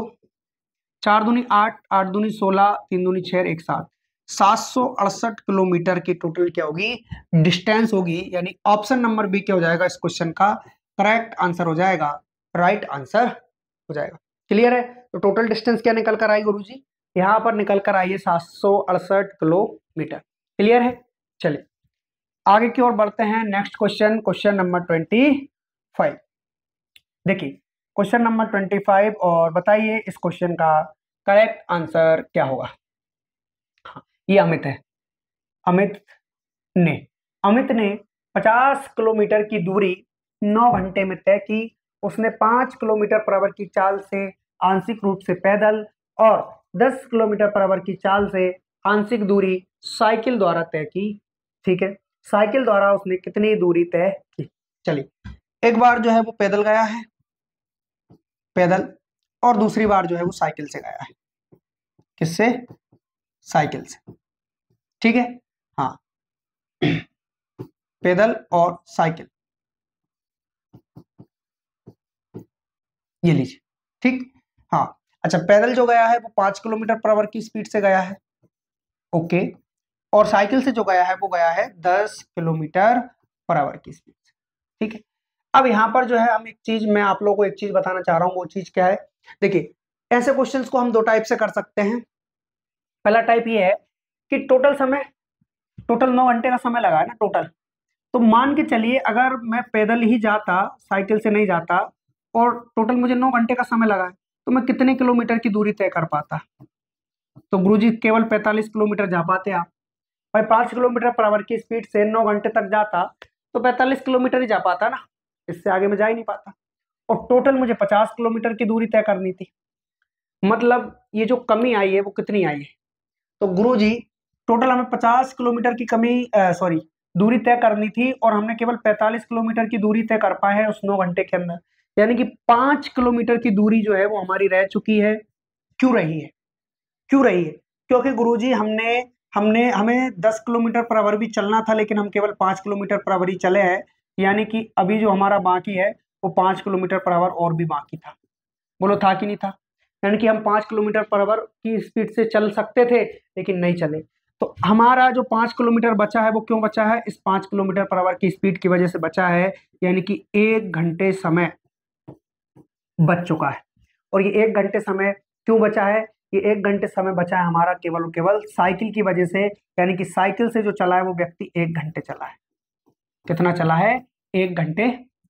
4 दूनी 8, 8 दूनी 16, 3 दूनी 6, 1 7, 768 किलोमीटर की टोटल क्या होगी, डिस्टेंस होगी। यानी ऑप्शन नंबर बी क्या हो जाएगा इस क्वेश्चन का करेक्ट आंसर हो जाएगा, राइट आंसर हो जाएगा। क्लियर है, तो टोटल डिस्टेंस क्या निकल कर आई गुरुजी, यहाँ पर निकल कर आई है 768 किलोमीटर। क्लियर है, चलिए आगे की ओर बढ़ते हैं। Next question, question number 25। देखिए क्वेश्चन नंबर 25 और बताइए इस क्वेश्चन का करेक्ट आंसर क्या होगा। हाँ, ये अमित है, अमित ने 50 किलोमीटर की दूरी 9 घंटे में तय की। उसने 5 किलोमीटर पर आवर की चाल से आंशिक रूप से पैदल और 10 किलोमीटर पर आवर की चाल से आंशिक दूरी साइकिल द्वारा तय की। ठीक है, साइकिल द्वारा उसने कितनी दूरी तय की। चलिए एक बार जो है वो पैदल गया है, पैदल, और दूसरी बार जो है वो साइकिल से गया है। किससे, साइकिल से। ठीक है, हाँ पैदल और साइकिल, ये लीजिए। ठीक, हाँ अच्छा, पैदल जो गया है वो 5 किलोमीटर पर आवर की स्पीड से गया है। ओके, और साइकिल से जो गया है वो गया है 10 किलोमीटर पर आवर की स्पीड से। ठीक है, अब यहाँ पर जो है हम एक चीज, मैं आप लोगों को एक चीज बताना चाह रहा हूँ, वो चीज क्या है। देखिए ऐसे क्वेश्चंस को हम 2 टाइप से कर सकते हैं। पहला टाइप ये है कि टोटल 9 घंटे का समय लगा है ना टोटल, तो मान के चलिए अगर मैं पैदल ही जाता, साइकिल से नहीं जाता, और टोटल मुझे 9 घंटे का समय लगा है, तो मैं कितने किलोमीटर की दूरी तय कर पाता, तो गुरुजी केवल 45 किलोमीटर जा पाते आप। भाई 5 किलोमीटर पर आवर की स्पीड से 9 घंटे तक जाता तो 45 किलोमीटर ही जा पाता ना, इससे आगे में जा ही नहीं पाता। और टोटल मुझे 50 किलोमीटर की दूरी तय करनी थी, मतलब ये जो कमी आई है वो कितनी आई है, तो गुरुजी टोटल हमें 50 किलोमीटर की दूरी तय करनी थी, और हमने केवल 45 किलोमीटर की दूरी तय कर पाए हैं उस 9 घंटे के अंदर। यानी कि 5 किलोमीटर की दूरी जो है वो हमारी रह चुकी है। क्यों रही है? क्यों रही है? क्योंकि गुरुजी हमने हमने हमें 10 किलोमीटर पर आवर भी चलना था, लेकिन हम केवल 5 किलोमीटर पर आवर ही चले हैं। यानी कि अभी जो हमारा बाकी है वो 5 किलोमीटर पर आवर और भी बाकी था। बोलो था कि नहीं था? यानी कि हम 5 किलोमीटर पर आवर की स्पीड से चल सकते थे, लेकिन नहीं चले। तो हमारा जो 5 किलोमीटर बचा है वो क्यों बचा है? इस 5 किलोमीटर पर आवर की स्पीड की वजह से बचा है। यानी कि 1 घंटे समय बच चुका है। और ये 1 घंटे समय क्यों बचा है? ये 1 घंटे समय बचा है हमारा केवल और केवल साइकिल की वजह से। यानी कि साइकिल से जो चला है वो व्यक्ति 1 घंटे चला है। कितना चला है? 1 घंटे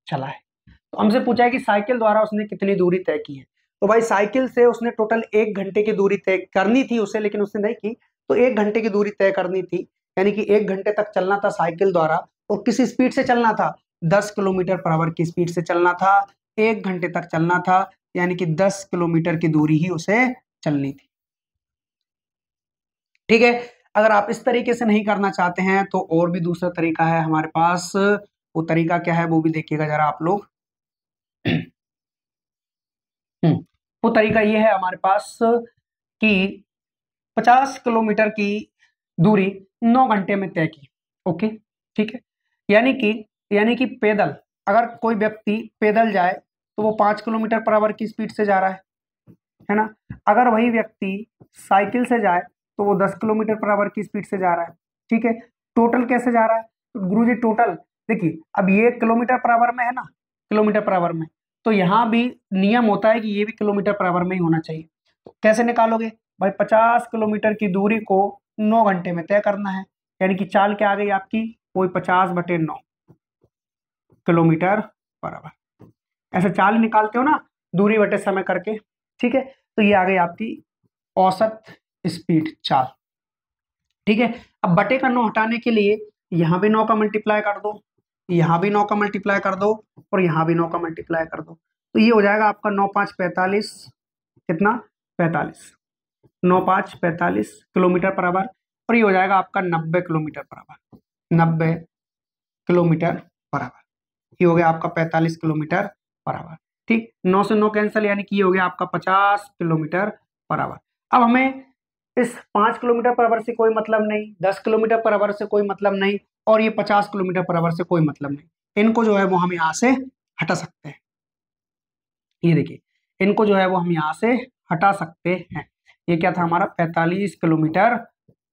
चला है। तो हमसे पूछा है कि साइकिल द्वारा उसने कितनी दूरी तय की है। तो भाई साइकिल से उसने टोटल 1 घंटे की दूरी तय करनी थी उसे, लेकिन उसने नहीं की। तो 1 घंटे की दूरी तय करनी थी, यानी कि 1 घंटे तक चलना था साइकिल द्वारा। और किस स्पीड से चलना था? 10 किलोमीटर पर आवर की स्पीड से चलना था। 1 घंटे तक चलना था, यानी कि 10 किलोमीटर की दूरी ही उसे चलनी थी। ठीक है। अगर आप इस तरीके से नहीं करना चाहते हैं तो और भी दूसरा तरीका है हमारे पास। वो तरीका क्या है वो भी देखिएगा जरा आप लोग। वो तरीका ये है हमारे पास कि 50 किलोमीटर की दूरी 9 घंटे में तय की। ओके, ठीक है। यानी कि पैदल, अगर कोई व्यक्ति पैदल जाए तो वो 5 किलोमीटर पर आवर की स्पीड से जा रहा है ना। अगर वही व्यक्ति साइकिल से जाए तो वो 10 किलोमीटर पर आवर की स्पीड से जा रहा है। ठीक है। टोटल कैसे जा रहा है? तो गुरुजी टोटल देखिए, अब ये किलोमीटर पर आवर में है ना, किलोमीटर पर आवर में, तो यहाँ भी नियम होता है कि ये भी किलोमीटर पर आवर में ही होना चाहिए। तो कैसे निकालोगे भाई? 50 किलोमीटर की दूरी को 9 घंटे में तय करना है। यानी कि चाल क्या आ गई आपकी? वही 50/9 किलोमीटर पर आवर। ऐसे चाल निकालते हो ना, दूरी बटे समय करके। ठीक है। तो ये आ गई आपकी औसत स्पीड चाल। ठीक है। अब बटे का 9 हटाने के लिए यहां भी 9 का मल्टीप्लाई कर दो, यहां भी 9 का मल्टीप्लाई कर दो, और यहां भी 9 का मल्टीप्लाई कर दो। तो ये हो जाएगा आपका 9 5 45। कितना? 45। 9 5 45 किलोमीटर पर आवर। और ये हो जाएगा आपका 90 kilometre per hour. 90 kilometre per hour. ये हो गया आपका 45 किलोमीटर पर आवर। ठीक, 9 से 9 कैंसिल, यानी कि ये हो गया आपका 50 किलोमीटर पर आवर। अब हमें इस 5 किलोमीटर पर आवर से कोई मतलब नहीं, 10 किलोमीटर पर आवर से कोई मतलब नहीं, और ये 50 किलोमीटर पर आवर से कोई मतलब नहीं। इनको जो है वो हम यहाँ से हटा सकते हैं। ये देखिए, इनको जो है वो हम यहाँ से हटा सकते हैं। ये क्या था हमारा? 45 किलोमीटर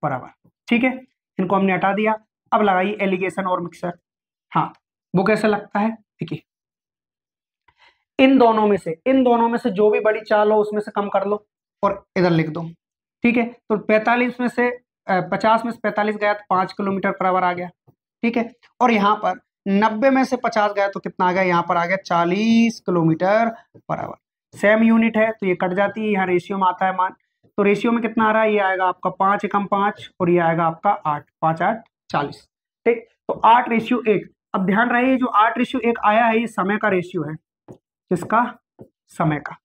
पर आवर। ठीक है, इनको हमने हटा दिया। अब लगाइए एलिगेशन और मिक्सर। हाँ, वो कैसे लगता है? देखिए, इन दोनों में से जो भी बड़ी चाल हो उसमें से कम कर लो और इधर लिख दो। ठीक है। तो 45 में से 50 में से 45 गया तो 5 किलोमीटर पर आवर आ गया। ठीक है। और यहाँ पर 90 में से 50 गया तो कितना आ गया? यहाँ पर आ गया 40 kilometre per hour. Same unit है तो ये कट जाती है, यहाँ रेशियो में आता है मान। तो रेशियो में कितना आ रहा है? ये आएगा आपका 5 एकम 5, और ये आएगा आपका 8। 5 8 40। ठीक, तो 8:1। अब ध्यान रहे, जो 8:1 आया है ये समय का रेशियो है। किसका? समय का।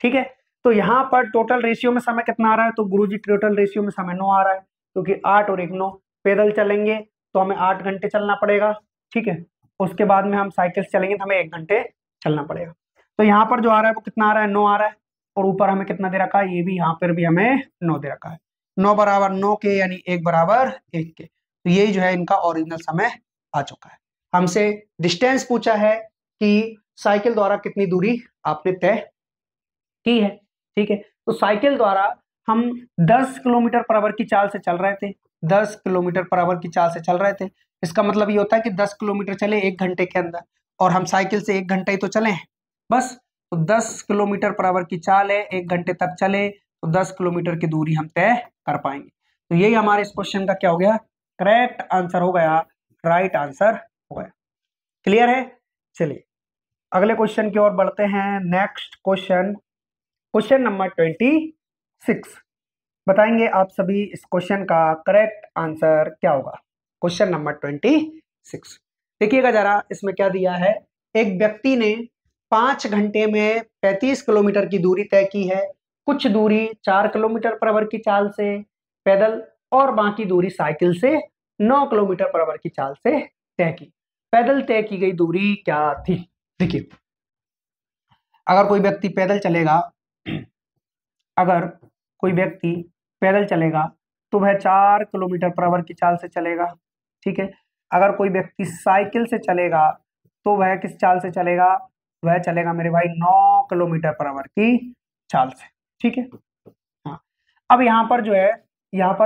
ठीक है। तो यहाँ पर टोटल रेशियो में समय कितना आ रहा है? तो गुरुजी टोटल रेशियो में समय 9 आ रहा है, क्योंकि 8 और 1 9। पैदल चलेंगे तो हमें 8 घंटे चलना पड़ेगा। ठीक है। उसके बाद में हम साइकिल से चलेंगे तो हमें 1 घंटे चलना पड़ेगा। तो यहाँ पर जो आ रहा है वो कितना आ रहा है? 9 आ रहा है। और ऊपर हमें कितना दे रखा है? ये भी यहाँ पर भी हमें 9 दे रखा है। 9 बराबर 9 के, यानी 1 बराबर 1 के। तो यही जो है इनका ओरिजिनल समय आ चुका है। हमसे डिस्टेंस पूछा है कि साइकिल द्वारा कितनी दूरी आपने तय की है। ठीक है। तो साइकिल द्वारा हम 10 किलोमीटर पर आवर की चाल से चल रहे थे। 10 किलोमीटर पर आवर की चाल से चल रहे थे। इसका मतलब ये होता है कि 10 किलोमीटर चले 1 घंटे के अंदर, और हम साइकिल से 1 घंटा ही तो चले हैं बस। तो 10 किलोमीटर पर आवर की चाल है, 1 घंटे तक चले तो 10 किलोमीटर की दूरी हम तय कर पाएंगे। तो यही हमारे इस क्वेश्चन का क्या हो गया? करेक्ट आंसर हो गया, राइट आंसर हो गया। क्लियर है? चलिए अगले क्वेश्चन की ओर बढ़ते हैं। Next question, question number 26। बताएंगे आप सभी इस क्वेश्चन का करेक्ट आंसर क्या होगा? क्वेश्चन नंबर 26, देखिएगा जरा, इसमें क्या दिया है। एक व्यक्ति ने 5 घंटे में 35 किलोमीटर की दूरी तय की है। कुछ दूरी 4 किलोमीटर पर आवर की चाल से पैदल, और बाकी दूरी साइकिल से 9 किलोमीटर पर आवर की चाल से तय की। पैदल तय की गई दूरी क्या थी? देखिए, अगर कोई व्यक्ति पैदल चलेगा, अगर कोई व्यक्ति पैदल चलेगा तो वह 4 किलोमीटर पर आवर की चाल से चलेगा। ठीक है, अगर कोई व्यक्ति साइकिल से चलेगा तो वह किस चाल से चलेगा, वह चलेगा मेरे भाई 9 किलोमीटर पर आवर की चाल से। ठीक है, हाँ। अब यहाँ पर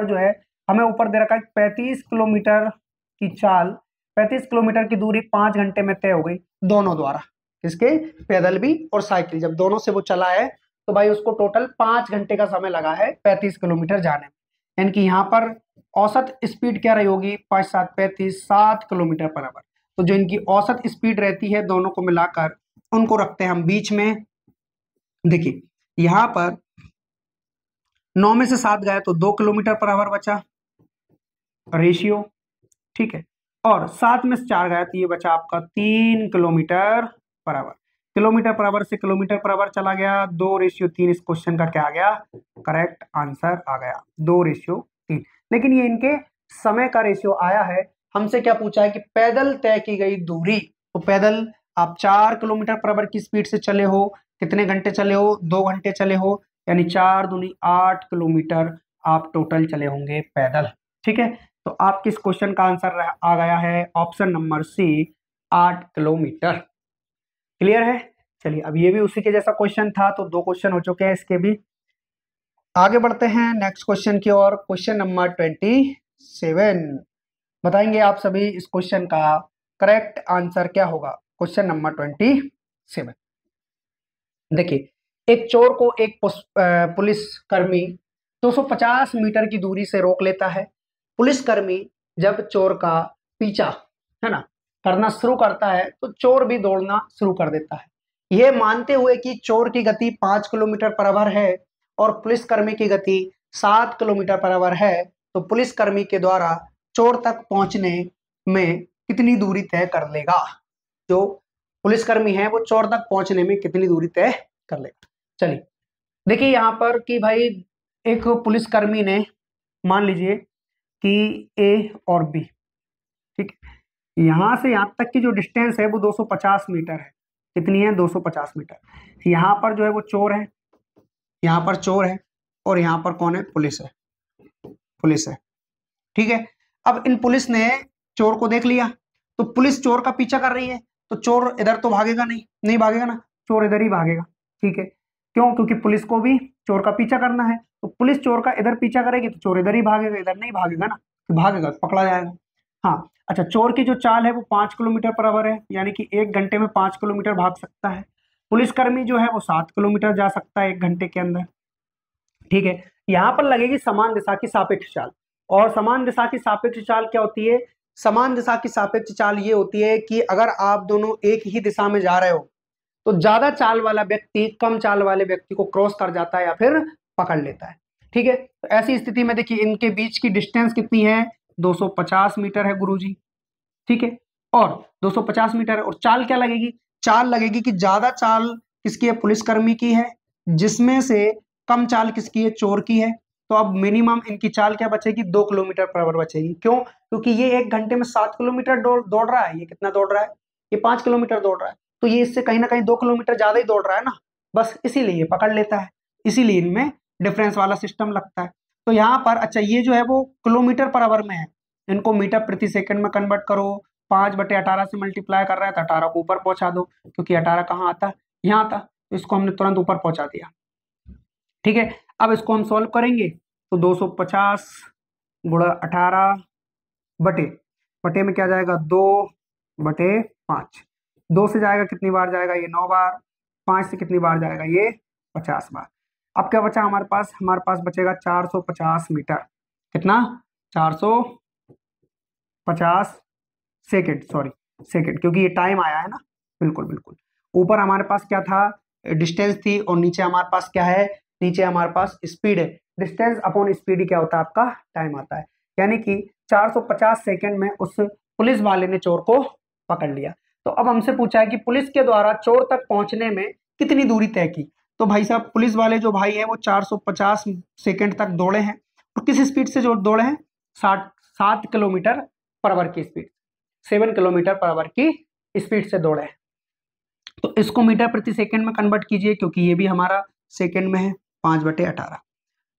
जो है हमें ऊपर दे रखा है 35 किलोमीटर की चाल, 35 किलोमीटर की दूरी 5 घंटे में तय हो गई दोनों द्वारा, किसके, पैदल भी और साइकिल, जब दोनों से वो चला है तो भाई उसको टोटल 5 घंटे का समय लगा है 35 किलोमीटर जाने में। यानी कि यहाँ पर औसत स्पीड क्या रही होगी, 5 7 35 7 किलोमीटर पर आवर। तो जो इनकी औसत स्पीड रहती है दोनों को मिलाकर उनको रखते हैं हम बीच में। देखिए यहाँ पर 9 में से 7 गया तो 2 किलोमीटर पर आवर बचा रेशियो। ठीक है, और 7 में से 4 गया तो ये बचा आपका 3 kilometre per hour. Kilometre per hour से किलोमीटर पर आवर चला गया, 2:3। इस क्वेश्चन का क्या आ गया, करेक्ट आंसर आ गया 2:3। लेकिन ये इनके समय का रेशियो आया है। हमसे क्या पूछा है कि पैदल तय की गई दूरी, तो पैदल आप 4 किलोमीटर पर आवर की स्पीड से चले हो, कितने घंटे चले हो, 2 घंटे चले हो, यानी 4 दूनी 8 किलोमीटर आप टोटल चले होंगे पैदल। ठीक है, तो आपके इस क्वेश्चन का आंसर आ गया है option number C, 8 kilometre. Clear है। चलिए अब ये भी उसी के जैसा क्वेश्चन था, तो 2 क्वेश्चन हो चुके हैं इसके भी। आगे बढ़ते हैं नेक्स्ट क्वेश्चन की ओर। क्वेश्चन नंबर 27 बताएंगे आप सभी इस क्वेश्चन का करेक्ट आंसर क्या होगा। क्वेश्चन नंबर 27 देखिए, एक चोर को एक पुलिसकर्मी 250 मीटर की दूरी से रोक लेता है। पुलिसकर्मी जब चोर का पीछा है ना करना शुरू करता है तो चोर भी दौड़ना शुरू कर देता है, यह मानते हुए कि चोर की गति 5 किलोमीटर पर आवर है और पुलिसकर्मी की गति 7 किलोमीटर पर आवर है। तो पुलिसकर्मी के द्वारा चोर तक पहुंचने में कितनी दूरी तय कर लेगा, जो पुलिसकर्मी है वो चोर तक पहुंचने में कितनी दूरी तय कर लेगा। चलिए देखिए यहाँ पर कि भाई एक पुलिसकर्मी ने, मान लीजिए कि ए और बी, ठीक, यहां से यहां तक की जो डिस्टेंस है वो 250 मीटर है। कितनी है, 250 मीटर। यहाँ पर जो है वो चोर है, यहाँ पर चोर है और यहाँ पर कौन है, पुलिस है, पुलिस है। ठीक है, अब इन पुलिस ने चोर को देख लिया तो पुलिस चोर का पीछा कर रही है, तो चोर इधर तो भागेगा नहीं, नहीं भागेगा ना, चोर इधर ही भागेगा। ठीक है, क्यों, क्योंकि पुलिस को भी चोर का पीछा करना है, तो पुलिस चोर का इधर पीछा करेगी तो चोर इधर ही भागेगा, इधर नहीं भागेगा ना, तो भागेगा पकड़ा जाएगा। हाँ अच्छा, चोर की जो चाल है वो 5 किलोमीटर पर आवर है, यानी कि 1 घंटे में 5 किलोमीटर भाग सकता है। पुलिसकर्मी जो है वो 7 किलोमीटर जा सकता है 1 घंटे के अंदर। ठीक है, यहाँ पर लगेगी समान दिशा की सापेक्ष चाल। और समान दिशा की सापेक्ष चाल क्या होती है, समान दिशा की सापेक्ष चाल ये होती है कि अगर आप दोनों एक ही दिशा में जा रहे हो तो ज्यादा चाल वाला व्यक्ति कम चाल वाले व्यक्ति को क्रॉस कर जाता है या फिर पकड़ लेता है। ठीक है, तो ऐसी स्थिति में देखिए इनके बीच की डिस्टेंस कितनी है, 250 मीटर है गुरुजी। ठीक है, और 250 मीटर है, और चाल क्या लगेगी, चाल लगेगी कि ज्यादा चाल किसकी है, पुलिसकर्मी की है, जिसमें से कम चाल किसकी है, चोर की है। तो अब मिनिमम इनकी चाल क्या बचेगी, 2 किलोमीटर पर आवर बचेगी। क्यों, क्योंकि ये 1 घंटे में 7 किलोमीटर दौड़ रहा है, ये कितना दौड़ रहा है, ये 5 किलोमीटर दौड़ रहा है, तो ये इससे कहीं ना कहीं 2 किलोमीटर ज्यादा ही दौड़ रहा है ना, बस इसीलिए ये पकड़ लेता है, इसीलिए इनमें डिफरेंस वाला सिस्टम लगता है। तो यहाँ पर अच्छा ये जो है वो किलोमीटर पर आवर में है, इनको मीटर प्रति सेकंड में कन्वर्ट करो, 5/18 से मल्टीप्लाई कर रहा है तो 18 को ऊपर पहुंचा दो, क्योंकि 18 कहाँ आता है, यहाँ आता, तो इसको हमने तुरंत ऊपर पहुंचा दिया। ठीक है, अब इसको हम सॉल्व करेंगे तो 250 गुणा 18 बटे में क्या जाएगा, 2/5। 2 से जाएगा कितनी बार जाएगा, ये 9 बार, 5 से कितनी बार जाएगा, ये 50 बार। अब क्या बचा हमारे पास बचेगा 450 मीटर। कितना, 450 सेकेंड, सॉरी सेकेंड, क्योंकि ये टाइम आया है ना, बिल्कुल। ऊपर हमारे पास क्या था, डिस्टेंस थी, और नीचे हमारे पास क्या है, नीचे हमारे पास स्पीड है। डिस्टेंस अपॉन स्पीड क्या होता है, आपका टाइम आता है। यानी कि 450 सेकेंड में उस पुलिस वाले ने चोर को पकड़ लिया। तो अब हमसे पूछा है कि पुलिस के द्वारा चोर तक पहुंचने में कितनी दूरी तय की। तो भाई साहब पुलिस वाले जो भाई है वो 450 सेकेंड तक दौड़े हैं, और किस स्पीड से जो दौड़े हैं, 7 किलोमीटर पर आवर की स्पीड, 7 किलोमीटर पर आवर की स्पीड से दौड़े हैं। तो इसको मीटर प्रति सेकंड में कन्वर्ट कीजिए, क्योंकि ये भी हमारा सेकंड में है। 5/18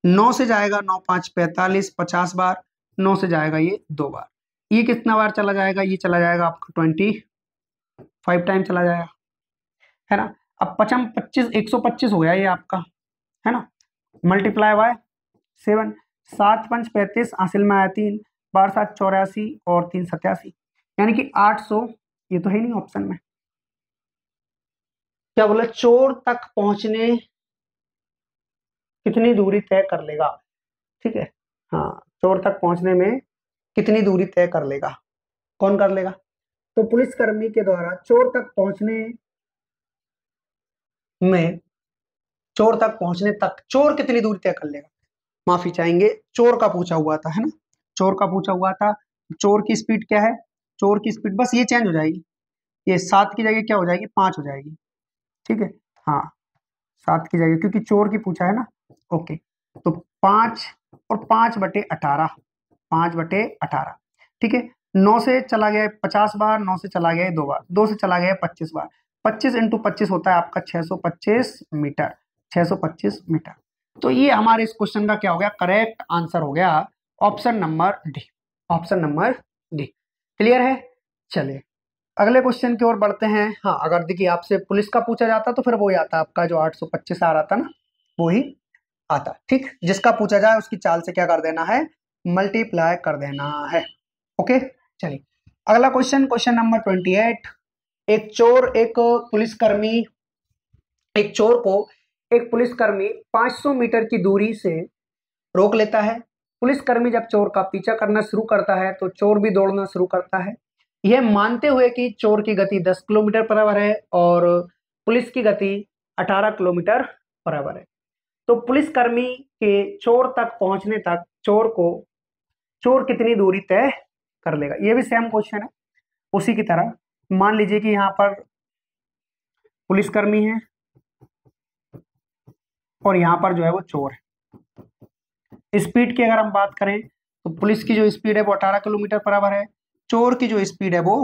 9 से जाएगा, 9 5 45, 50 बार। 9 से जाएगा ये 2 बार। ये कितना बार चला जाएगा? ये चला जाएगा आपका 25 टाइम चला जाएगा, है ना। अब 25 125 हो गया ये आपका, है ना। मल्टीप्लाई बाय 7, 7 5 35, हासिल में आया 3 बार 7 84 और 3 87, यानी कि 800। ये तो है नहीं ऑप्शन में। क्या बोला? चोर तक पहुंचने कितनी दूरी तय कर लेगा? ठीक है, हाँ, चोर तक पहुंचने में कितनी दूरी तय कर लेगा? कौन कर लेगा? तो पुलिसकर्मी के द्वारा चोर तक पहुंचने में, चोर कितनी दूरी तय कर लेगा? माफी चाहेंगे, चोर का पूछा हुआ था, है ना। चोर का पूछा हुआ था। चोर की स्पीड क्या है? चोर की स्पीड बस ये चेंज हो जाएगी, ये 7 की जगह क्या हो जाएगी? 5 हो जाएगी। ठीक है, हाँ, 7 की जगह, क्योंकि चोर की पूछा है ना। ओके, तो 5 और 5/18, 5/18। ठीक है, 9 से चला गया 50 बार, 9 से चला गया 2 बार, 2 से चला गया 25 बार। 25 × 25 होता है आपका 625 मीटर, 625 मीटर। तो ये हमारे इस क्वेश्चन का क्या हो गया? करेक्ट आंसर हो गया option number D, option number D. Clear है? चलिए अगले क्वेश्चन की ओर बढ़ते हैं। हाँ, अगर देखिए आपसे पुलिस का पूछा जाता तो फिर वो ही आता, आपका जो 825 आ रहा था ना, वो ही आता। ठीक, जिसका पूछा जाए उसकी चाल से क्या कर देना है? मल्टीप्लाई कर देना है। ओके, चलिए अगला क्वेश्चन, क्वेश्चन नंबर 28। एक चोर को एक पुलिसकर्मी 500 मीटर की दूरी से रोक लेता है। पुलिसकर्मी जब चोर का पीछा करना शुरू करता है तो चोर भी दौड़ना शुरू करता है, यह मानते हुए कि चोर की गति 10 किलोमीटर पर आवर है और पुलिस की गति 18 किलोमीटर पर आवर है। तो पुलिसकर्मी के चोर तक पहुंचने तक चोर कितनी दूरी तय कर लेगा? ये भी सेम क्वेश्चन है, उसी की तरह। मान लीजिए कि यहाँ पर पुलिसकर्मी है और यहाँ पर जो है वो चोर है। स्पीड की अगर हम बात करें तो पुलिस की जो स्पीड है वो 18 किलोमीटर पर आवर है, चोर की जो स्पीड है वो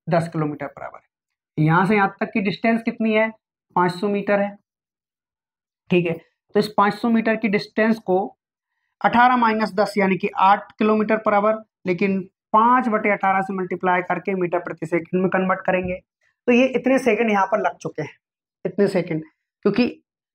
10 किलोमीटर पर आवर है। यहां से यहां तक की डिस्टेंस कितनी है? 500 मीटर है। ठीक है, तो इस 500 मीटर की डिस्टेंस को 18 - 10 यानी कि 8 किलोमीटर पर आवर, लेकिन 5/18 से मल्टीप्लाई करके मीटर प्रति सेकंड में कन्वर्ट करेंगे। तो ये इतने सेकंड यहाँ पर लग चुके हैं, इतने सेकंड, क्योंकि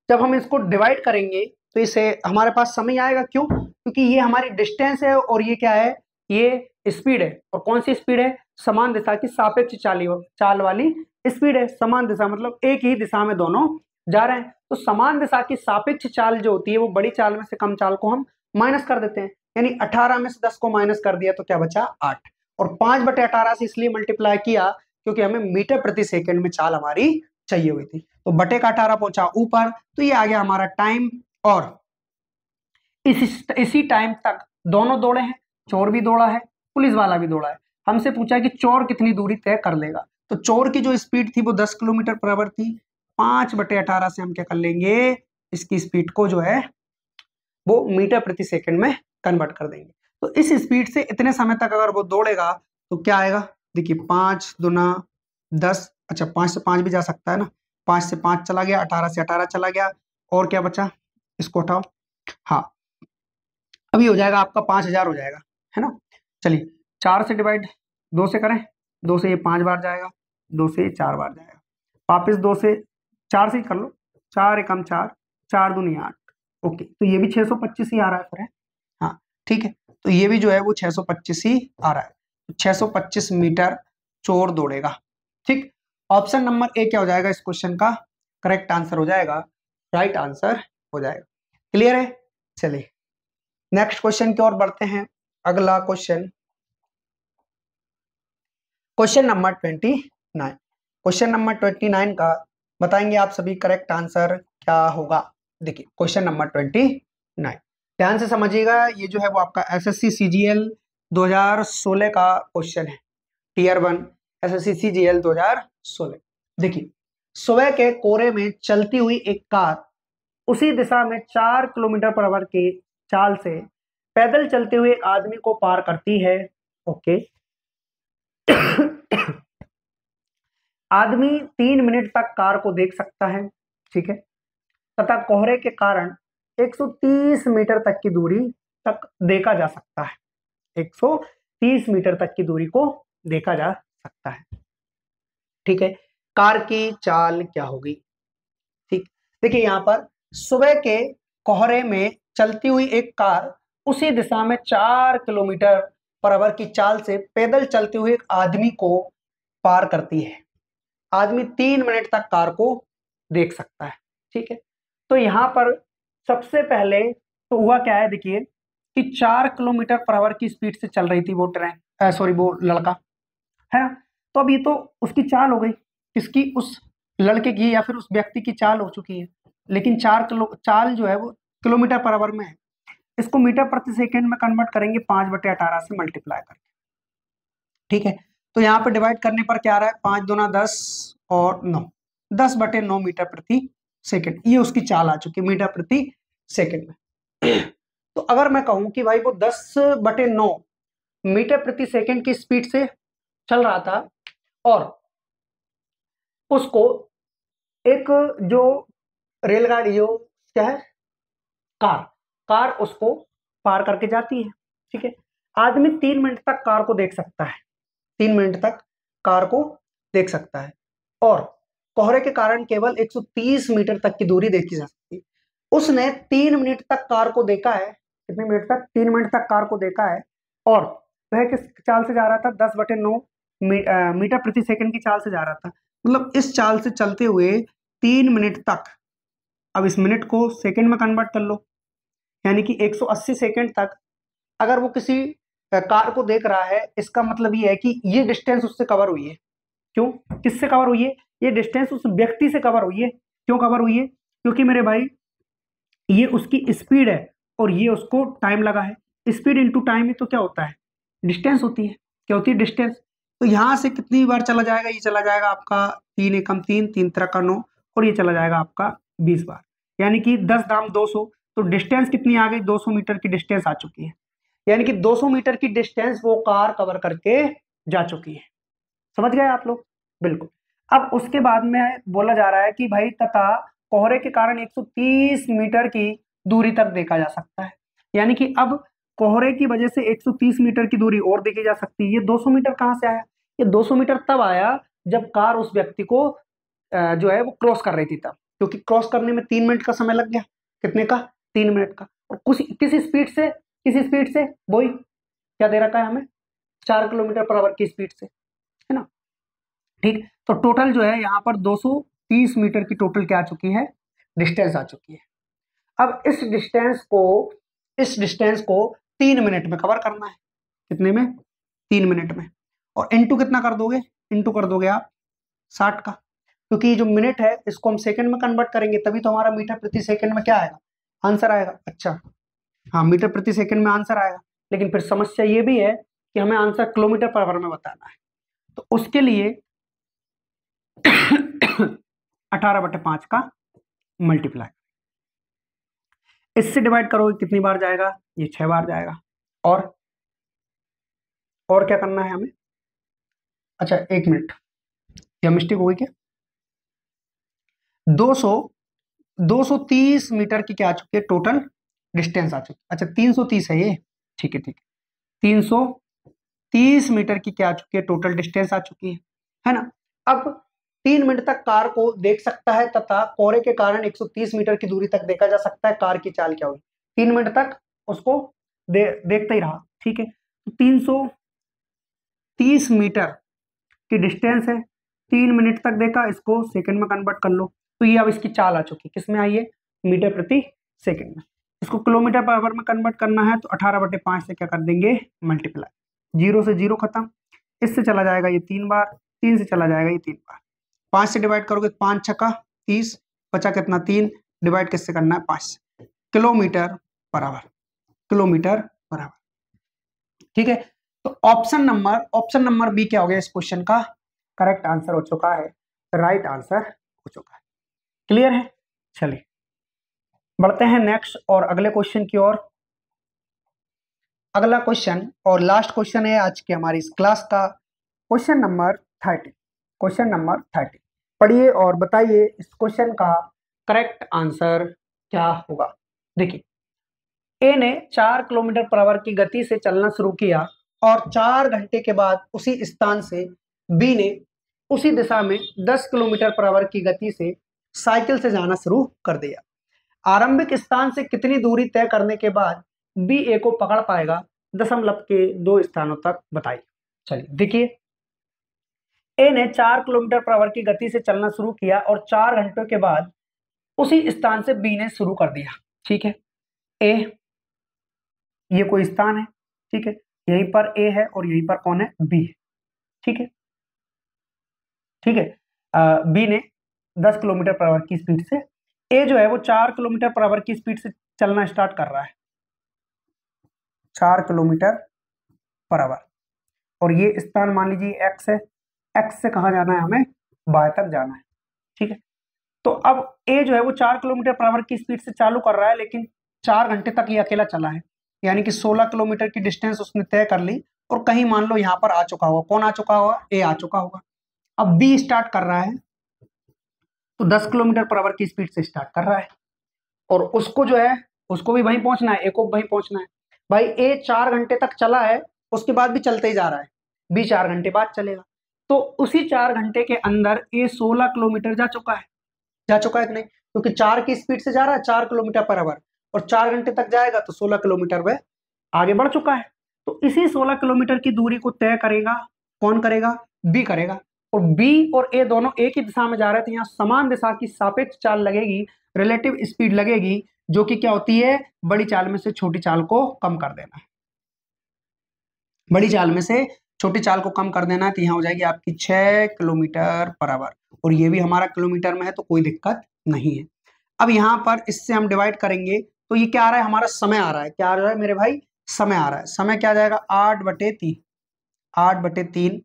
जब हम इसको डिवाइड करेंगे तो इसे हमारे पास समय आएगा। क्यों? क्योंकि ये हमारी डिस्टेंस है और ये क्या है? ये स्पीड है। और कौन सी स्पीड है? समान दिशा की सापेक्ष चाल वाली स्पीड है। समान दिशा मतलब एक ही दिशा में दोनों जा रहे हैं। तो समान दिशा की सापेक्ष चाल जो होती है वो बड़ी चाल में से कम चाल को हम माइनस कर देते हैं, यानी 18 में से 10 को माइनस कर दिया तो क्या बचा? 8। और 5/18 से इसलिए मल्टीप्लाई किया क्योंकि हमें मीटर प्रति सेकंड में चाल हमारी चाहिए हुई थी। तो बटे का 18 पहुंचा ऊपर, तो ये आ गया हमारा टाइम। और इसी टाइम तक दोनों दौड़े हैं, चोर भी दौड़ा है, पुलिस वाला भी दौड़ा है। हमसे पूछा कि चोर कितनी दूरी तय कर लेगा। तो चोर की जो स्पीड थी वो 10 किलोमीटर पर आवर थी। 5/18 से हम क्या कर लेंगे? इसकी स्पीड को जो है वो मीटर प्रति सेकंड में कन्वर्ट कर देंगे। तो इस स्पीड से इतने समय तक अगर वो दौड़ेगा तो क्या आएगा? देखिए 5 दूना 10, अच्छा 5 से 5 भी जा सकता है ना, 5 से 5 चला गया, 18 से 18 चला गया, और क्या बचा? इसको उठाओ, हाँ, अभी हो जाएगा आपका 5000 हो जाएगा, है ना। चलिए 4 से डिवाइड 2 से करें, 2 से ये 5 बार जाएगा, 2 से ये 4 बार जाएगा, वापिस 2 से 4 से ही कर लो, 4 एकम 4, 4 दूनी 8। ओके, तो ये भी 625 ही आ रहा है फिर, है हाँ, ठीक है। तो ये भी जो है वो 625 ही आ रहा है, 625 मीटर चोर दौड़ेगा। ठीक, ऑप्शन नंबर ए क्या हो जाएगा इस क्वेश्चन का? करेक्ट आंसर हो जाएगा, राइट आंसर हो जाएगा। क्लियर है? चलिए नेक्स्ट क्वेश्चन की ओर बढ़ते हैं। अगला question, question number 29। Question number 29 का बताएंगे आप सभी करेक्ट आंसर क्या होगा। देखिए क्वेश्चन नंबर 29 ध्यान से समझिएगा। ये जो है वो आपका एसएससी सीजीएल 2016 का क्वेश्चन है, टीयर 1 एसएससी सीजीएल 2016। देखिए सुबह के कोहरे में चलती हुई एक कार उसी दिशा में 4 किलोमीटर पर आवर की चाल से पैदल चलते हुए एक आदमी को पार करती है। ओके आदमी 3 मिनट तक कार को देख सकता है, ठीक है, तथा कोहरे के कारण 130 मीटर तक की दूरी तक देखा जा सकता है। 130 मीटर तक की दूरी को देखा जा सकता है, ठीक है। कार की चाल क्या होगी? ठीक, देखिए यहाँ पर सुबह के कोहरे में चलती हुई एक कार उसी दिशा में 4 किलोमीटर पर आवर की चाल से पैदल चलते हुए एक आदमी को पार करती है। आदमी 3 मिनट तक कार को देख सकता है, ठीक है। तो यहाँ पर सबसे पहले तो हुआ क्या है, देखिए कि 4 किलोमीटर पर आवर की स्पीड से चल रही थी वो ट्रेन, सॉरी वो लड़का, है ना। तो अब ये तो उसकी चाल हो गई, किसकी? उस लड़के की या फिर उस व्यक्ति की चाल हो चुकी है। लेकिन चाल जो है वो किलोमीटर पर आवर में है। इसको मीटर प्रति सेकंड में कन्वर्ट करेंगे 5/18 से मल्टीप्लाई करके, ठीक है। तो यहाँ पे डिवाइड करने पर क्या आ रहा है, 5 दूना 10 और 9, 10/9 मीटर प्रति सेकंड, ये उसकी चाल आ चुकी है मीटर प्रति सेकंड में। तो अगर मैं कहूं कि भाई वो 10/9 मीटर प्रति सेकंड की स्पीड से चल रहा था और उसको एक जो रेलगाड़ी जो क्या है, कार उसको पार करके जाती है, ठीक है। आदमी 3 मिनट तक कार को देख सकता है, 3 मिनट तक कार को देख सकता है और कोहरे के कारण केवल 130 मीटर तक की दूरी देखी जा सकती है। उसने 3 मिनट तक कार को देखा है, कितने मिनट तक? 3 मिनट तक कार को देखा है और वह किस चाल से जा रहा था? 10/9 मीटर प्रति सेकंड की चाल से जा रहा था। मतलब इस चाल से चलते हुए 3 मिनट तक, अब इस मिनट को सेकंड में कन्वर्ट कर लो, यानी कि 180 सेकंड तक अगर वो किसी कार को देख रहा है, इसका मतलब ये है कि ये डिस्टेंस उससे कवर हुई है। क्यों? किससे कवर हुई है? ये डिस्टेंस उस व्यक्ति से कवर हुई है। क्यों कवर हुई है? क्योंकि मेरे भाई ये उसकी स्पीड है और ये उसको टाइम लगा है। स्पीड इंटू टाइम है तो क्या होता है? डिस्टेंस होती है। क्या होती है? डिस्टेंस। तो यहाँ से कितनी बार चला जाएगा? ये चला जाएगा आपका 3 एकम 3, 3 तरह का 9 और ये चला जाएगा आपका 20 बार, यानी कि 10 दाम 200। तो डिस्टेंस कितनी आ गई? 200 मीटर की डिस्टेंस आ चुकी है, यानी कि 200 मीटर की डिस्टेंस वो कार कवर करके जा चुकी है। समझ गए आप लोग? बिल्कुल। अब उसके बाद में बोला जा रहा है कि भाई तथा कोहरे के कारण 130 मीटर की दूरी तक देखा जा सकता है, यानी कि अब कोहरे की वजह से 130 मीटर की दूरी और देखी जा सकती है। ये 200 मीटर कहाँ से आया? ये 200 मीटर तब आया जब कार उस व्यक्ति को जो है वो क्रॉस कर रही थी तब, क्योंकि क्रॉस करने में 3 मिनट का समय लग गया। कितने का? 3 मिनट का। और किसी स्पीड से वही क्या दे रखा है हमें? 4 किलोमीटर पर आवर की स्पीड से, है ना। ठीक, तो टोटल जो है यहाँ पर 230 मीटर की टोटल क्या आ चुकी है? डिस्टेंस आ चुकी है। अब इस डिस्टेंस को 3 मिनट में कवर करना है। कितने में? 3 मिनट में। और इंटू कितना कर दोगे? इंटू कर दोगे आप 60 का, क्योंकि जो मिनट है इसको हम सेकंड में कन्वर्ट करेंगे तभी तो हमारा मीटर प्रति सेकंड में क्या आएगा? आंसर आएगा। अच्छा हाँ, मीटर प्रति सेकंड में आंसर आएगा, लेकिन फिर समस्या ये भी है कि हमें आंसर किलोमीटर पर आवर में बताना है। तो उसके लिए 18/5 का मल्टीप्लाई, इससे डिवाइड करोगे कितनी बार जाएगा? ये 6 बार जाएगा। और क्या करना है हमें? अच्छा 1 मिनट, क्या मिस्टेक हो गई क्या? 230 मीटर की क्या आ चुकी है? टोटल डिस्टेंस आ चुकी है। अच्छा 330 है ये, ठीक है ठीक है। 330 मीटर की क्या आ चुकी है? टोटल डिस्टेंस आ चुकी है ना। अब 3 मिनट तक कार को देख सकता है तथा कोहरे के कारण 130 मीटर की दूरी तक देखा जा सकता है। कार की चाल क्या हुई? 3 मिनट तक उसको देखता ही रहा, ठीक है। 330 मीटर की डिस्टेंस है, 3 मिनट तक देखा, इसको सेकंड में कन्वर्ट कर लो तो ये अब इसकी चाल आ चुकी है। किसमें आई है? मीटर प्रति सेकंड में। इसको किलोमीटर पर आवर में कन्वर्ट करना है तो 18/5 से क्या कर देंगे? मल्टीप्लाई। 0 से 0 खत्म, इससे चला जाएगा ये 3 बार, 3 से चला जाएगा ये 3 बार। 5 से डिवाइड करोगे 5 छक्का 30, बचा कितना? 3, डिवाइड किससे करना है? 5 से। Kilometre per hour, kilometre per hour, ठीक है। तो ऑप्शन नंबर बी क्या हो गया इस क्वेश्चन का? करेक्ट आंसर हो चुका है, राइट आंसर हो चुका है। क्लियर है? चलिए बढ़ते हैं नेक्स्ट और अगले क्वेश्चन की ओर। अगला क्वेश्चन और लास्ट क्वेश्चन है आज की हमारी इस क्लास का, क्वेश्चन नंबर 30। Question number 30। पढ़िए और बताइए इस क्वेश्चन का करेक्ट आंसर क्या होगा। देखिए, ए ने 4 किलोमीटर पर आवर की गति से चलना शुरू किया और 4 घंटे के बाद उसी स्थान से बी ने उसी दिशा में 10 किलोमीटर पर आवर की गति से साइकिल से जाना शुरू कर दिया। आरंभिक स्थान से कितनी दूरी तय करने के बाद बी ए को पकड़ पाएगा, दशमलव के 2 स्थानों तक बताइए। चलिए देखिए, ए ने 4 किलोमीटर पर आवर की गति से चलना शुरू किया और 4 घंटों के बाद उसी स्थान से बी ने शुरू कर दिया। ठीक है, ए ये कोई स्थान है, ठीक है, यहीं पर ए है और यहीं पर कौन है, बी है। ठीक है, ठीक है, बी ने 10 किलोमीटर पर आवर की स्पीड से, ए जो है वो 4 किलोमीटर पर आवर की स्पीड से चलना स्टार्ट कर रहा है, 4 किलोमीटर पर आवर, और ये स्थान मान लीजिए एक्स है। एक्स से कहाँ जाना है, हमें बाय तक जाना है। ठीक है, तो अब ए जो है वो 4 किलोमीटर पर आवर की स्पीड से चालू कर रहा है, लेकिन 4 घंटे तक ये अकेला चला है, यानी कि 16 किलोमीटर की डिस्टेंस उसने तय कर ली। और कहीं मान लो यहाँ पर आ चुका होगा, कौन आ चुका होगा, ए आ चुका होगा। अब बी स्टार्ट कर रहा है तो 10 किलोमीटर पर आवर की स्पीड से स्टार्ट कर रहा है, और उसको जो है उसको भी वहीं पहुंचना है, ए को वहीं पहुंचना है। भाई ए 4 घंटे तक चला है, उसके बाद भी चलते ही जा रहा है, बी 4 घंटे बाद चलेगा, तो उसी 4 घंटे के अंदर ए 16 किलोमीटर जा चुका है कि नहीं, क्योंकि 4 की स्पीड से जा रहा है 4 किलोमीटर पर आवर, और 4 घंटे तक जाएगा तो 16 किलोमीटर वह आगे बढ़ चुका है। तो इसी 16 किलोमीटर की दूरी को तय करेगा, कौन करेगा, बी करेगा। और बी और ए दोनों एक ही दिशा में जा रहे थे, यहाँ समान दिशा की सापेक्ष चाल लगेगी, रिलेटिव स्पीड लगेगी, जो कि क्या होती है, बड़ी चाल में से छोटी चाल को कम कर देना है। बड़ी चाल में से छोटी चाल को कम कर देना है, तो यहाँ हो जाएगी आपकी 6 किलोमीटर पर आवर, और ये भी हमारा किलोमीटर में है तो कोई दिक्कत नहीं है। अब यहाँ पर इससे हम डिवाइड करेंगे तो ये क्या आ रहा है, हमारा समय आ रहा है, क्या आ रहा है मेरे भाई, समय आ रहा है। समय क्या आ जाएगा, 8/3, 8/3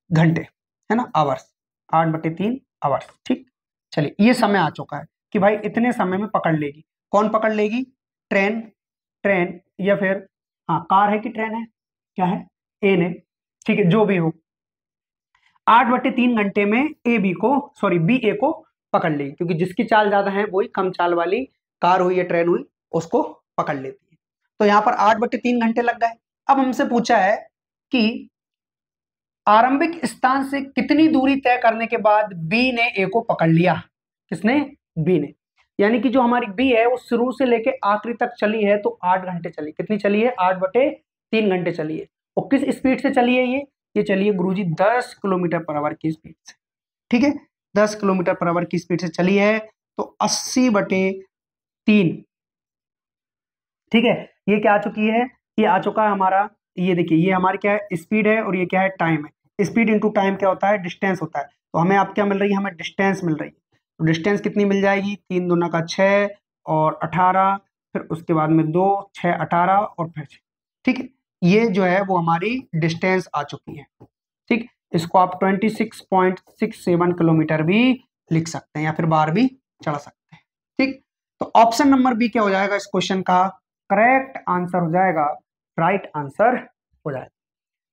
घंटे, है ना, आवर्स, 8/3 आवर्स। ठीक, चलिए ये समय आ चुका है कि भाई इतने समय में पकड़ लेगी। कौन पकड़ लेगी, ट्रेन या फिर हाँ कार है कि ट्रेन है, क्या है, ए ने, ठीक है, जो भी हो, 8/3 घंटे में बी ए को पकड़ लेगी, क्योंकि जिसकी चाल ज्यादा है वही कम चाल वाली कार हुई या ट्रेन हुई उसको पकड़ लेती है। तो यहाँ पर 8/3 घंटे लग गए। अब हमसे पूछा है कि आरंभिक स्थान से कितनी दूरी तय करने के बाद बी ने ए को पकड़ लिया, किसने, बी ने, यानी कि जो हमारी बी है वो शुरू से लेके आखिरी तक चली है तो 8 घंटे चली, कितनी चली है, 8/3 घंटे चली है। और किस स्पीड से चली है ये चली है गुरुजी 10 किलोमीटर पर आवर की स्पीड से। ठीक है, 10 किलोमीटर पर आवर की स्पीड से चली है, तो 80/3, ठीक है, ये क्या आ चुकी है, ये आ चुका है हमारा, ये देखिए ये हमारी क्या है, स्पीड है, और ये क्या है, टाइम है। स्पीड इंटू टाइम क्या होता है, डिस्टेंस होता है। तो हमें आप क्या मिल रही है, हमें डिस्टेंस मिल रही है। तो डिस्टेंस कितनी मिल जाएगी, 3 दूना का 6 और 18, फिर उसके बाद में 2, 6, 18 और फिर 6। ठीक है, ये जो है वो हमारी डिस्टेंस आ चुकी है। ठीक, इसको आप 26.67 किलोमीटर भी लिख सकते हैं या फिर बार भी चढ़ा सकते हैं। ठीक, तो ऑप्शन नंबर बी क्या हो जाएगा, इस क्वेश्चन का करेक्ट आंसर हो जाएगा, राइट आंसर हो जाएगा।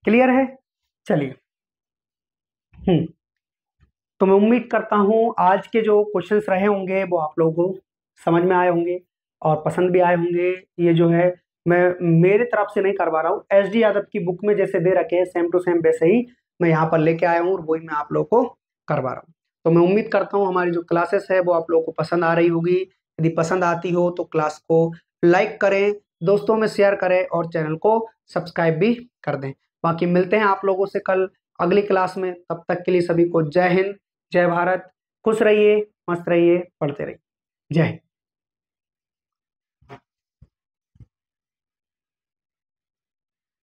क्लियर है, चलिए। तो मैं उम्मीद करता हूं आज के जो क्वेश्चंस रहे होंगे वो आप लोगों को समझ में आए होंगे और पसंद भी आए होंगे। ये जो है मैं मेरे तरफ से नहीं करवा रहा हूँ, एसडी यादव की बुक में जैसे दे रखे हैं सेम टू सेम वैसे ही मैं यहाँ पर लेके आया हूँ और वही मैं आप लोगों को करवा रहा हूँ। तो मैं उम्मीद करता हूँ हमारी जो क्लासेस है वो आप लोगों को पसंद आ रही होगी। यदि पसंद आती हो तो क्लास को लाइक करें, दोस्तों में शेयर करें और चैनल को सब्सक्राइब भी कर दें। बाकी मिलते हैं आप लोगों से कल अगली क्लास में, तब तक के लिए सभी को जय हिंद, जय भारत, खुश रहिए, मस्त रहिए, पढ़ते रहिए, जय हिंद।